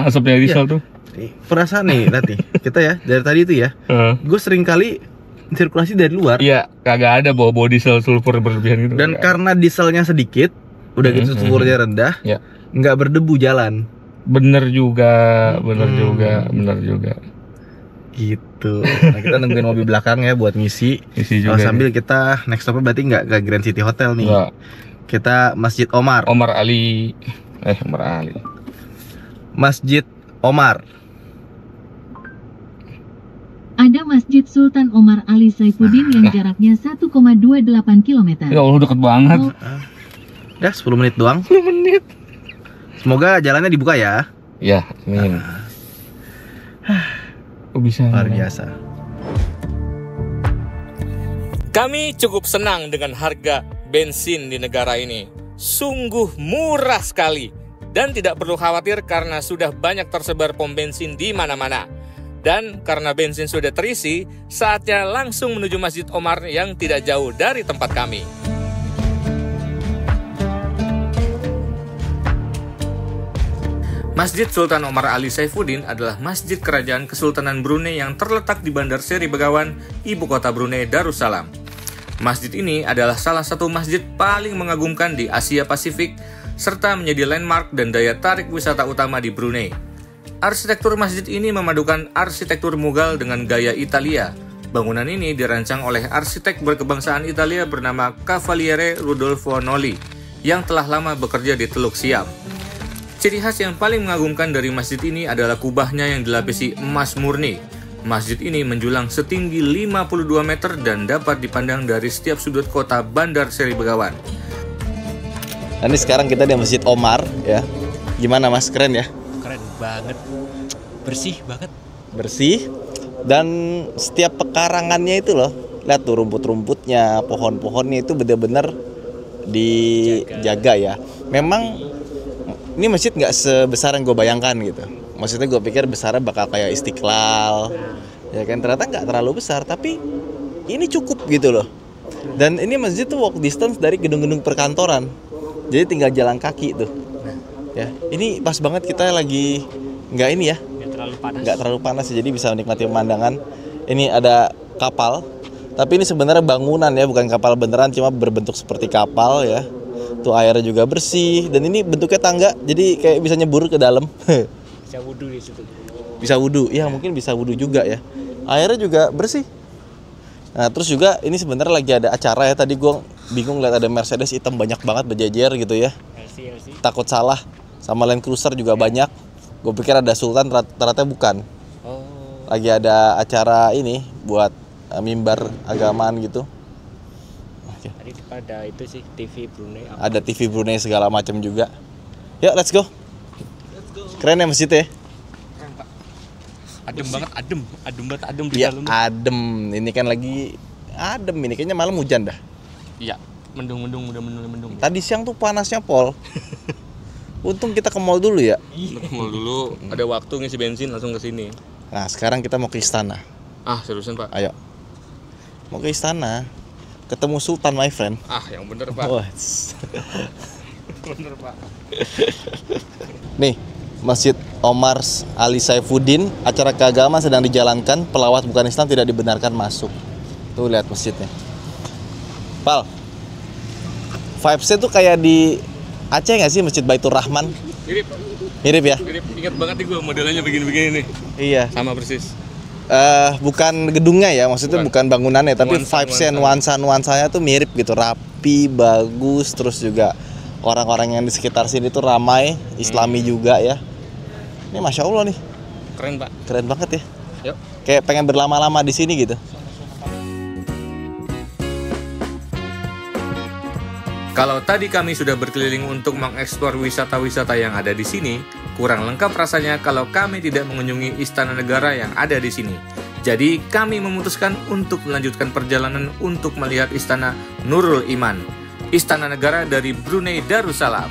A: asapnya diesel tuh.
F: Perasaan nih, nanti kita ya dari tadi itu ya, gue sering kali sirkulasi dari luar.
B: Iya, kagak ada bawa diesel sulfur berlebihan gitu.
F: Dan karena dieselnya sedikit, udah gitu sulfurnya rendah,
B: ya,
F: nggak berdebu jalan.
B: Bener juga.
F: Gitu. Nah, kita nungguin mobil belakang ya buat ngisi juga. Sambil kita next stopnya berarti nggak ke Grand City Hotel nih. Enggak. Kita Masjid Omar. Masjid Omar.
H: Ada Masjid Sultan Omar Ali Saifuddin yang jaraknya 1,28 km.
B: Ya Allah, deket banget.
F: Ya 10 menit doang. 10 menit. Semoga jalannya dibuka ya.
B: Ya, amin. Kok bisa?
F: Luar biasa.
A: Kami cukup senang dengan harga bensin di negara ini. Sungguh murah sekali. Dan tidak perlu khawatir karena sudah banyak tersebar pom bensin di mana-mana. Dan karena bensin sudah terisi, saatnya langsung menuju Masjid Omar yang tidak jauh dari tempat kami. Masjid Sultan Omar Ali Saifuddin adalah masjid kerajaan Kesultanan Brunei yang terletak di Bandar Seri Begawan, ibu kota Brunei Darussalam. Masjid ini adalah salah satu masjid paling mengagumkan di Asia Pasifik, serta menjadi landmark dan daya tarik wisata utama di Brunei. Arsitektur masjid ini memadukan arsitektur Mughal dengan gaya Italia. Bangunan ini dirancang oleh arsitek berkebangsaan Italia bernama Cavaliere Rudolfo Noli, yang telah lama bekerja di Teluk Siam. Ciri khas yang paling mengagumkan dari masjid ini adalah kubahnya yang dilapisi emas murni. Masjid ini menjulang setinggi 52 meter dan dapat dipandang dari setiap sudut kota Bandar Seri Begawan.
F: Nah, ini sekarang kita di Masjid Omar ya. Gimana Mas, keren ya?
E: Keren banget. Bersih banget.
F: Bersih. Dan setiap pekarangannya itu loh, lihat tuh rumput-rumputnya, pohon-pohonnya itu benar-benar dijaga ya. Memang ini masjid nggak sebesar yang gue bayangkan gitu. Maksudnya gue pikir besarnya bakal kayak Istiqlal, ya kan, ternyata nggak terlalu besar, tapi ini cukup gitu loh. Dan ini masjid tuh walk distance dari gedung-gedung perkantoran, jadi tinggal jalan kaki tuh. Ya, ini pas banget kita lagi nggak terlalu panas, jadi bisa menikmati pemandangan. Ini ada kapal, tapi ini sebenarnya bangunan ya, bukan kapal beneran, cuma berbentuk seperti kapal ya. Tuh airnya juga bersih, dan ini bentuknya tangga, jadi kayak bisa nyebur ke dalam.
E: Bisa wudhu di situ.
F: Bisa wudhu, ya mungkin bisa wudhu juga ya. Airnya juga bersih. Nah terus juga ini sebenarnya lagi ada acara ya. Tadi gue bingung lihat ada Mercedes hitam banyak banget berjejer gitu ya.
E: LC.
F: Takut salah. Sama Land Cruiser juga banyak. Gue pikir ada Sultan, ternyata bukan. Lagi ada acara ini buat mimbar agamaan gitu.
E: Tadi pada itu sih TV Brunei.
F: Ada TV Brunei segala macam juga. Yuk, let's go. Keren ya masjidnya.
E: Keren, Pak. Adem banget, adem di
F: ya,
E: dalam.
F: Adem. Ini kan lagi adem ini, kayaknya malam hujan dah.
E: Iya, mendung.
F: Tadi siang tuh panasnya pol. Untung kita ke mall dulu ya.
A: Ke mall dulu, ada waktu ngisi bensin langsung ke sini.
F: Nah, sekarang kita mau ke istana.
A: Ah, seriusan, Pak?
F: Ayo. Mau ke istana. Ketemu Sultan, my friend.
A: Ah, yang bener, Pak. Bener, Pak.
F: Nih, Masjid Omar Ali Saifuddin, acara keagamaan sedang dijalankan, pelawat bukan Islam tidak dibenarkan masuk. Tuh lihat masjidnya. Pal, vibes-nya tuh kayak di Aceh nggak sih, Masjid Baitur Rahman? Mirip ya?
A: Mirip, ingat banget nih gue modelnya begini-begini nih.
F: Iya.
A: Sama persis.
F: Bukan gedungnya ya, maksudnya bukan bangunannya, tapi vibes-nya, nuansanya tuh mirip gitu, rapi, bagus, terus juga orang-orang yang di sekitar sini tuh ramai, Islami juga ya. Ini Masya Allah nih.
A: Keren, Pak.
F: Keren banget ya.
A: Yuk.
F: Kayak pengen berlama-lama di sini gitu.
A: Kalau tadi kami sudah berkeliling untuk mengeksplor wisata-wisata yang ada di sini, kurang lengkap rasanya kalau kami tidak mengunjungi istana negara yang ada di sini. Jadi kami memutuskan untuk melanjutkan perjalanan untuk melihat istana Nurul Iman, istana negara dari Brunei Darussalam.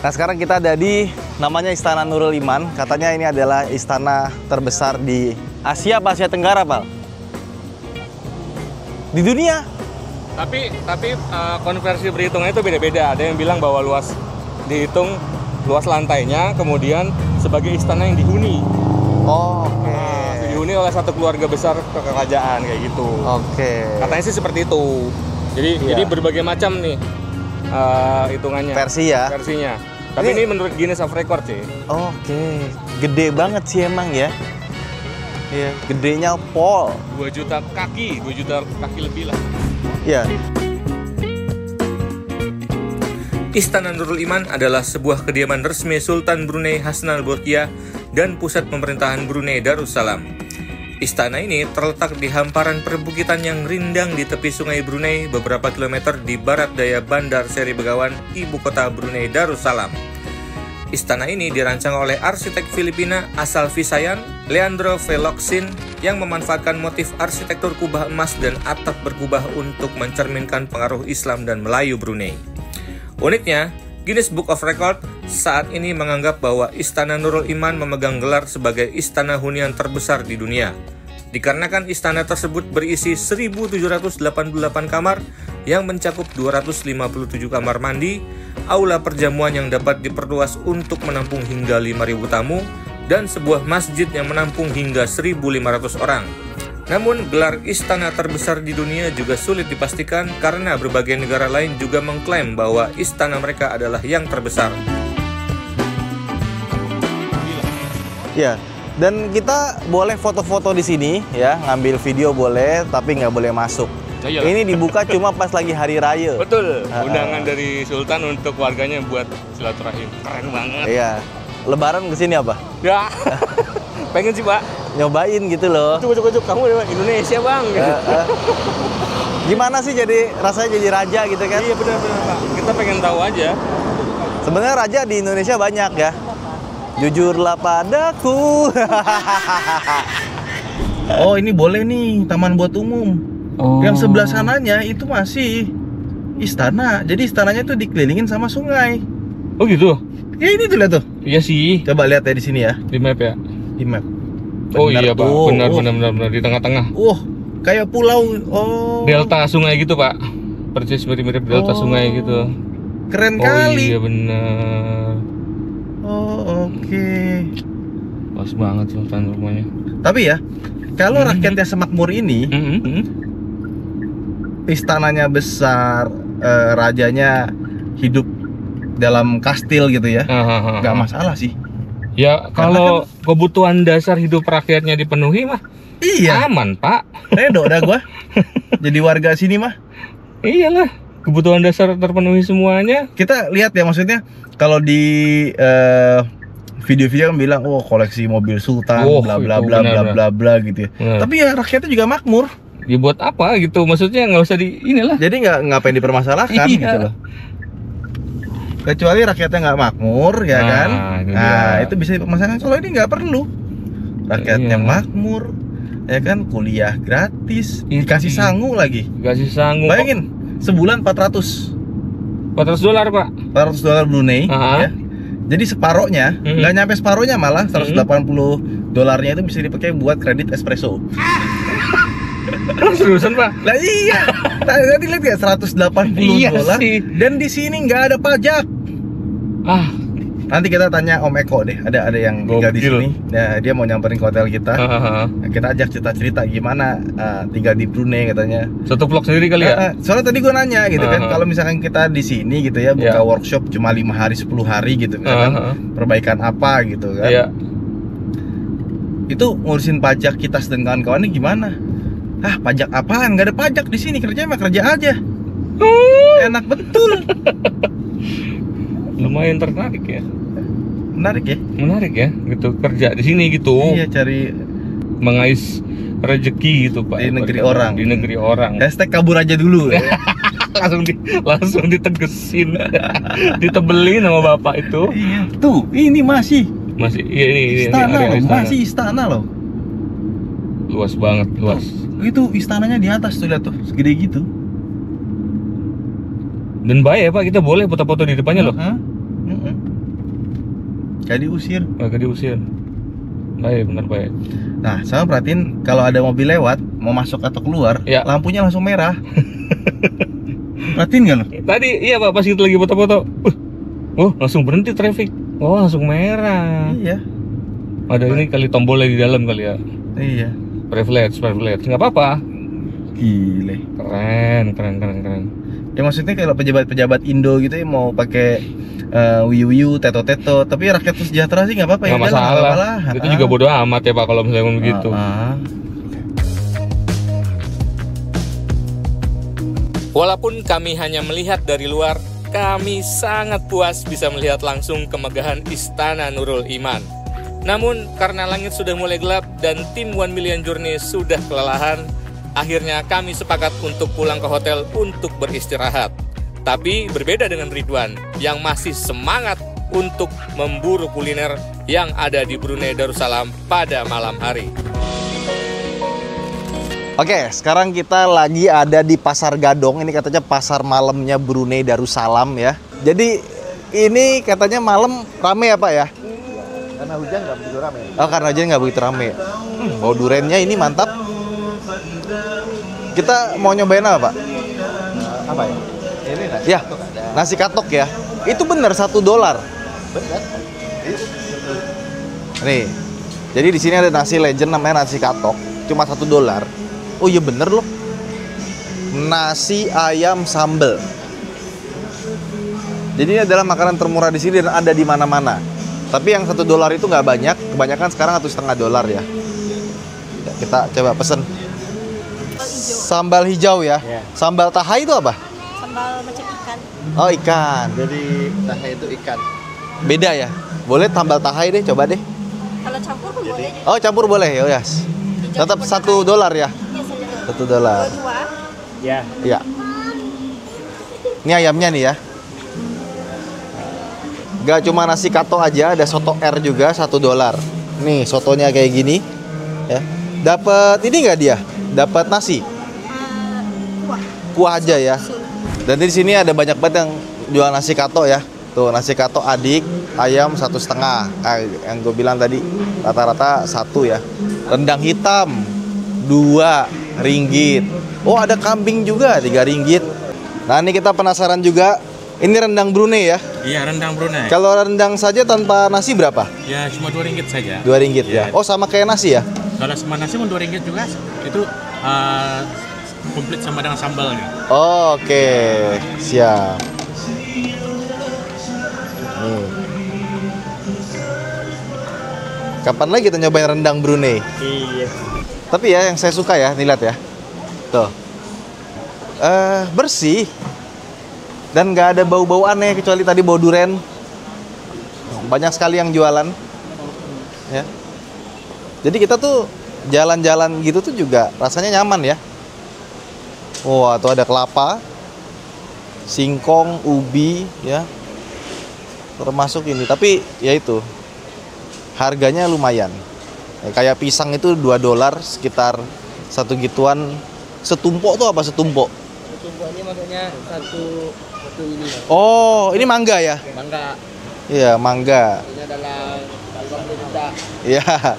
F: Nah sekarang kita ada di namanya Istana Nurul Iman. Katanya ini adalah istana terbesar di Asia Tenggara, Pal. Di dunia.
A: Tapi konversi berhitungnya itu beda-beda. Ada yang bilang bahwa dihitung luas lantainya, kemudian sebagai istana yang dihuni.
F: Oh, oke.
A: Dihuni oleh satu keluarga besar kerajaan kayak gitu.
F: Oke.
A: Katanya sih seperti itu. Jadi berbagai macam nih hitungannya. Versinya. Tapi ini menurut Guinness of Record sih.
F: Oke. Gede banget sih emang ya. Iya, gedenya pol.
A: 2 juta kaki lebih lah.
F: Iya.
A: Istana Nurul Iman adalah sebuah kediaman resmi Sultan Brunei Hassanal Bolkiah dan pusat pemerintahan Brunei Darussalam. Istana ini terletak di hamparan perbukitan yang rindang di tepi sungai Brunei beberapa kilometer di barat daya Bandar Seri Begawan, ibu kota Brunei Darussalam. Istana ini dirancang oleh arsitek Filipina asal Visayan, Leandro Veloxin, yang memanfaatkan motif arsitektur kubah emas dan atap berkubah untuk mencerminkan pengaruh Islam dan Melayu Brunei. Uniknya, Guinness Book of Record saat ini menganggap bahwa Istana Nurul Iman memegang gelar sebagai istana hunian terbesar di dunia. Dikarenakan istana tersebut berisi 1.788 kamar yang mencakup 257 kamar mandi, aula perjamuan yang dapat diperluas untuk menampung hingga 5.000 tamu, dan sebuah masjid yang menampung hingga 1.500 orang. Namun, gelar istana terbesar di dunia juga sulit dipastikan karena berbagai negara lain juga mengklaim bahwa istana mereka adalah yang terbesar.
F: Ya, dan kita boleh foto-foto di sini ya, ngambil video boleh, tapi nggak boleh masuk. Ini dibuka cuma pas lagi hari raya.
A: Betul, undangan dari Sultan untuk warganya buat silaturahim. Keren banget.
F: Iya, Lebaran kesini apa?
A: Ya, pengen sih Pak.
F: Nyobain gitu loh.
A: Cukup, kamu dari Indonesia Bang.
F: Gimana sih rasanya jadi raja gitu kan?
A: Iya benar Pak. Kita pengen tahu aja.
F: Sebenarnya raja di Indonesia banyak ya. Jujurlah padaku. Oh, ini boleh nih, taman buat umum. Oh. Yang sebelah sananya itu masih istana. Jadi istananya tuh dikelilingin sama sungai.
A: Oh gitu?
F: Ya ini tuh lihat tuh.
A: Iya sih.
F: Coba lihat ya di sini ya.
A: Di map ya?
F: Di map.
A: Oh iya Pak, benar di tengah-tengah.
F: Kayak pulau. Oh.
A: Delta sungai gitu Pak. Persis mirip-mirip delta sungai gitu.
F: Keren kali.
A: Iya benar.
F: Oh oke.
A: Pas banget Sultan rumahnya.
F: Tapi ya, kalau rakyatnya semakmur ini, istananya besar, rajanya hidup dalam kastil gitu ya, nggak masalah sih.
A: Ya kalau kebutuhan dasar hidup rakyatnya dipenuhi mah, iya aman Pak.
F: Redo dah gua. Jadi warga sini mah.
A: Iyalah, kebutuhan dasar terpenuhi semuanya.
F: Kita lihat ya, maksudnya kalau di video-video kan bilang, oh koleksi mobil sultan, bla bla bla bla bla bla gitu ya. Tapi ya rakyatnya juga makmur.
A: Ya buat apa gitu? Maksudnya nggak usah inilah.
F: Jadi ngapain dipermasalahkan gitu loh. Kecuali rakyatnya nggak makmur ya kan. Nah itu bisa dipermasalahkan. Kalau ini nggak perlu. Rakyatnya makmur, ya kan, kuliah gratis, dikasih sangu lagi.
A: Dikasih sangu.
F: Bayangin, sebulan $400
A: Pak.
F: $400 Brunei ya. Jadi separohnya, nggak nyampe separohnya, malah $180 itu bisa dipakai buat kredit espresso.
A: Seriusan Pak?
F: Lah iya. Tadi lihat ya, $180 dan di sini nggak ada pajak. Nanti kita tanya Om Eko deh, ada yang tinggal di sini. Nah, dia mau nyamperin ke hotel kita. Kita ajak cerita-cerita gimana tinggal di Brunei katanya.
A: Satu vlog sendiri kali ya?
F: Soalnya tadi gue nanya gitu kan, kalau misalkan kita di sini gitu ya, buka workshop cuma 5 hari 10 hari gitu misalkan, perbaikan apa gitu kan. Itu ngurusin pajak kita dan kawan-kawannya gimana? Pajak apaan? Gak ada pajak di sini, kerja mah kerja aja. Enak betul.
A: Lumayan tertarik ya.
F: Menarik ya
A: gitu, kerja di sini gitu.
F: Iya, cari
A: mengais rezeki gitu Pak.
F: Di negeri orang.
A: Di negeri orang.
F: Hashtag kabur aja dulu. langsung ditegesin. Ditebelin sama bapak itu. Iya. Tuh, ini masih ini istana loh, masih istana loh.
A: Luas banget, luas.
F: Itu istananya di atas tuh, lihat tuh, segede gitu.
A: Dan bahaya Pak, kita boleh foto-foto di depannya loh.
F: Gak diusir.
A: Baik, benar baik.
F: Nah, sama perhatiin kalau ada mobil lewat mau masuk atau keluar, lampunya langsung merah. Perhatiin nggak lo?
A: Tadi iya Pak, pas kita lagi foto-foto, langsung berhenti traffic. Langsung merah.
F: Iya.
B: Ada ini kali tombolnya di dalam kali ya.
F: Iya.
B: Privilege, nggak apa-apa.
F: Gile.
B: Keren.
F: Ya maksudnya kalau pejabat-pejabat Indo gitu ya mau pakai wiyu-wiyu, teto-teto, tapi rakyat sejahtera sih nggak apa-apa ya.
B: Nggak masalah. Itu juga bodo amat ya Pak kalau misalnya begitu.
A: Walaupun kami hanya melihat dari luar, kami sangat puas bisa melihat langsung kemegahan Istana Nurul Iman. Namun, karena langit sudah mulai gelap dan tim 1 Million Journey sudah kelelahan, akhirnya kami sepakat untuk pulang ke hotel untuk beristirahat. Tapi berbeda dengan Ridwan, yang masih semangat untuk memburu kuliner yang ada di Brunei Darussalam pada malam hari.
F: Oke, sekarang kita lagi ada di Pasar Gadong. Ini katanya pasar malamnya Brunei Darussalam ya. Jadi ini katanya malam rame ya Pak ya? Karena hujan nggak begitu rame. Oh, karena hujan nggak begitu rame. Bau durennya ini mantap. Kita mau nyobain apa Pak? Apa ya? Ini nasi katok ada. Nasi katok ya? Itu bener $1. Bener. Nih, jadi di sini ada nasi legend namanya nasi katok, cuma $1. Oh iya bener loh. Nasi ayam sambal. Jadi ini adalah makanan termurah di sini dan ada di mana-mana. Tapi yang $1 itu nggak banyak, kebanyakan sekarang $1,5 ya. Kita coba pesen. Sambal hijau ya. Sambal tahai itu apa?
G: Sambal macam ikan.
F: Oh ikan.
I: Jadi tahai itu ikan.
F: Beda ya. Boleh sambal tahai deh, coba deh.
G: Kalau campur pun boleh.
F: Oh campur boleh ya, yes. Tetap $1 ya. $1.
G: Dua.
I: Ya.
F: Iya. Ini ayamnya nih ya. Gak cuma nasi kato aja, ada soto R juga $1. Nih sotonya kayak gini, ya. Dapat ini nggak dia? Dapat nasi? Kuah aja ya. Dan di sini ada banyak banget yang jual nasi kato ya. Tuh nasi kato adik, ayam 1,5. Yang gue bilang tadi rata-rata 1 ya. Rendang hitam 2 ringgit. Oh ada kambing juga 3 ringgit. Nah ini kita penasaran juga. Ini rendang Brunei ya?
J: Iya, rendang Brunei.
F: Kalau rendang saja tanpa nasi berapa?
J: Ya, cuma 2 ringgit saja.
F: 2 ringgit ya. Oh, sama kayak nasi ya?
J: Kalau sama nasi pun 2 ringgit juga. Itu komplit sama dengan sambalnya.
F: Oh, oke. Siap. Kapan lagi kita nyobain rendang Brunei?
I: Iya.
F: Tapi ya yang saya suka ya, nih lihat ya. Tuh. Bersih. Dan nggak ada bau-bau aneh kecuali tadi bau duren. Banyak sekali yang jualan. Ya. Jadi kita tuh jalan-jalan gitu tuh juga rasanya nyaman ya. Wah, tuh ada kelapa, singkong, ubi ya. Termasuk ini, tapi ya itu. Harganya lumayan. Ya, kayak pisang itu $2 sekitar 1 gituan. Setumpuk tuh apa setumpuk?
E: Setumpuk ini maksudnya satu ini.
F: Oh, ini mangga ya?
E: Mangga.
F: Iya, mangga.
E: Ini adalah 50 juta.
F: Iya.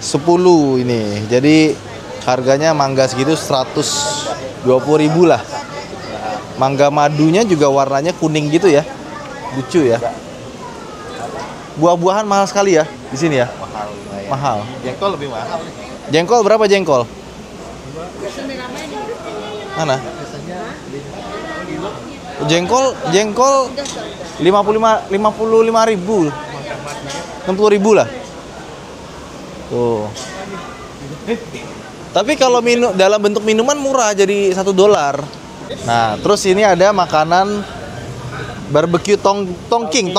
F: 10 ini. Jadi harganya mangga segitu 120.000 lah. Mangga madunya juga warnanya kuning gitu ya. Lucu ya. Buah-buahan mahal sekali ya di sini ya?
I: Mahal.
F: Mahal.
I: Jengkol lebih mahal.
F: Jengkol berapa jengkol? Mana? Jengkol 55.000. 60.000 lah. Tuh. Tapi kalau dalam bentuk minuman murah jadi $1. Nah, terus ini ada makanan barbecue tongking.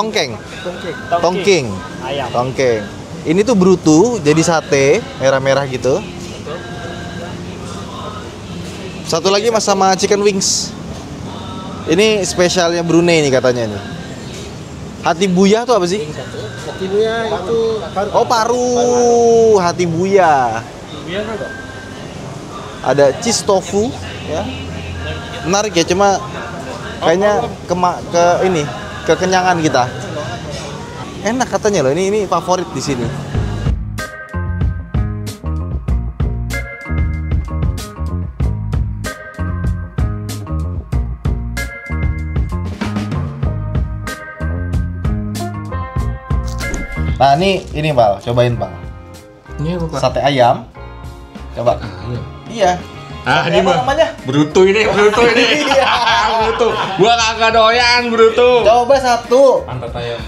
I: Ayam.
F: Tongking. Ini tuh brutu jadi sate merah-merah gitu. Satu lagi sama chicken wings. Ini spesialnya Brunei nih katanya nih. Hati buaya tuh apa sih?
E: Hati buaya itu
F: Oh, paru. Hati buaya. Ada cheese tofu ya. Menarik ya, cuma kayaknya kekenyangan kita. Enak katanya loh, ini favorit di sini. Nah, ini Pal, cobain Pal.
A: Ini apa, Pak?
F: Sate ayam. Coba. Iya.
B: Ah,
F: Sate
B: ini
F: apa
B: mah
F: namanya?
B: Bruto ini. Bruto. Gua kagak doyan Bruto.
F: Coba satu.
E: Pantat ayam.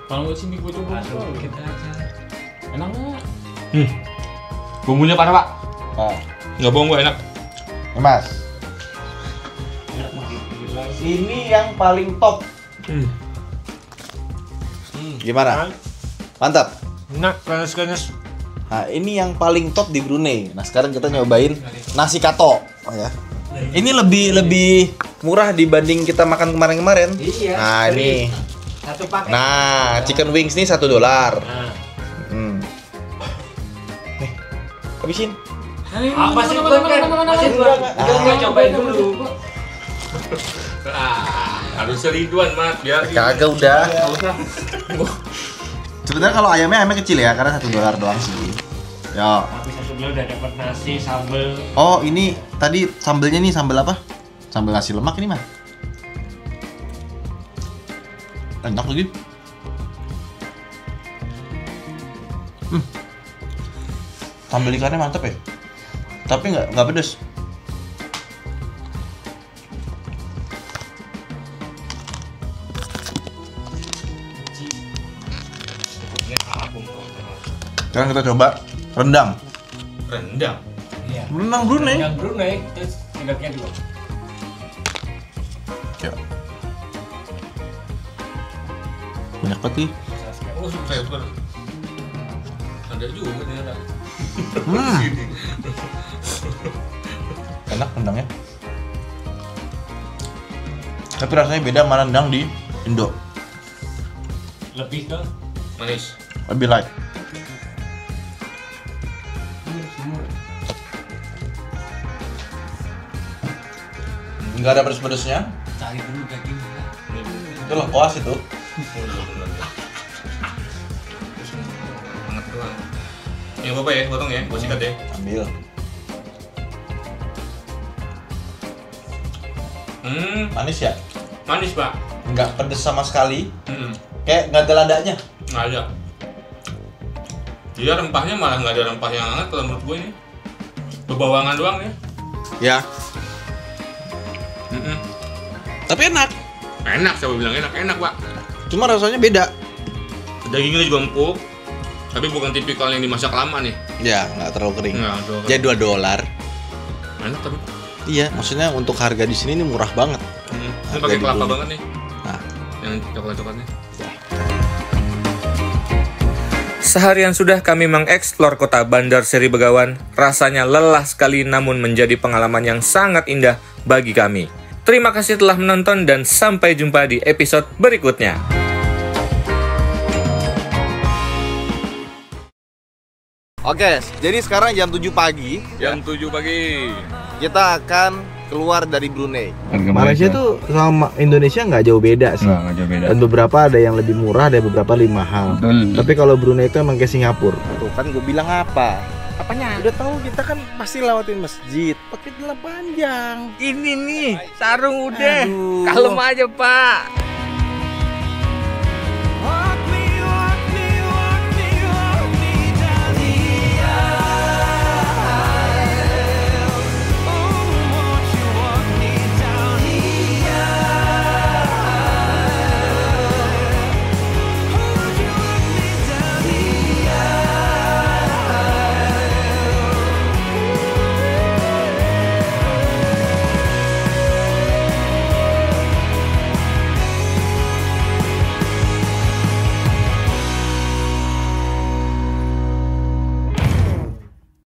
E: Kalau sini gua coba kita aja. Enak nggak?
B: Bumbunya parah, Pak.
F: Nah,
B: Nggak bohong gua enak.
F: ini Mas. Ini yang paling top. Gimana? Mantap.
E: Enak, kenes-kenes.
F: Nah, ini yang paling top di Brunei. Nah, sekarang kita nyobain nasi kato. Oh ya. Ini lebih murah dibanding kita makan kemarin-kemarin.
E: Iya.
F: Nah, ini.
E: Satu paket.
F: Nah, chicken wings nih $1. Nih, habisin.
E: Masih belum kan? Masih belum. Kita cobain dulu.
B: Harus seribuan, Mas, biar
F: Kagak udah. Sebenarnya kalau ayamnya kecil ya, karena $1 doang sih. Ya.
E: Tapi $1 udah dapat nasi, sambel.
F: Oh, ini tadi sambelnya nih sambel apa? Sambel nasi lemak ini mah. Enak lagi. Sambal ikannya mantap ya. Tapi nggak pedes. Sekarang kita coba rendang.
B: rendang.
E: Iya.
F: Rendang Brunei.
E: Yang Brunei, terus endoknya dua.
F: Ya. Banyak banget nih.
B: Oh, subscriber. Ada juga ternyata.
F: Enak rendangnya. Tapi rasanya beda sama rendang di Indo.
E: Lebih ke
B: Manis.
F: Lebih light. Nggak ada pedes-pedesnya.
E: cari dulu daging.
F: Itu lengkuas itu.
B: Banget doang. Ya Bapak ya, potong ya, gua sikat ya.
F: Ambil. Manis ya?
B: Manis Pak.
F: Nggak pedes sama sekali. Kayak nggak ada ladanya.
B: Nggak ada. Dia rempahnya malah nggak ada rempah yang hangat kalau menurut gue ini. Bebawangan doang ya.
F: Ya. Tapi enak.
B: Enak, saya bilang enak Pak.
F: Cuma rasanya beda.
B: Dagingnya juga empuk. Tapi bukan tipikal yang dimasak lama nih.
F: Ya, nggak terlalu kering.
B: Nggak, terlalu
F: Jadi $2.
B: Enak tapi.
F: Iya, maksudnya untuk harga di sini ini murah banget.
B: Ini pakai kelapa banget nih.
F: Nah,
B: yang coklat-coklatnya.
A: Seharian sudah kami mengeksplor kota Bandar Seri Begawan, rasanya lelah sekali namun menjadi pengalaman yang sangat indah bagi kami. Terima kasih telah menonton dan sampai jumpa di episode berikutnya.
F: oke, jadi sekarang jam 7 pagi.
B: Jam 7 pagi.
F: Kita akan keluar dari Brunei.
C: Malaysia tuh sama Indonesia nggak jauh beda sih.
B: Nggak jauh beda.
C: Dan beberapa ada yang lebih murah, ada beberapa lebih mahal. Tapi kalau Brunei itu emang kayak Singapura.
F: Tuh kan gue bilang apa?
C: Apanya? Udah tahu kita kan pasti lewatin masjid. Pakai celana panjang.
A: Ini nih, sarung udah. Kalem aja Pak.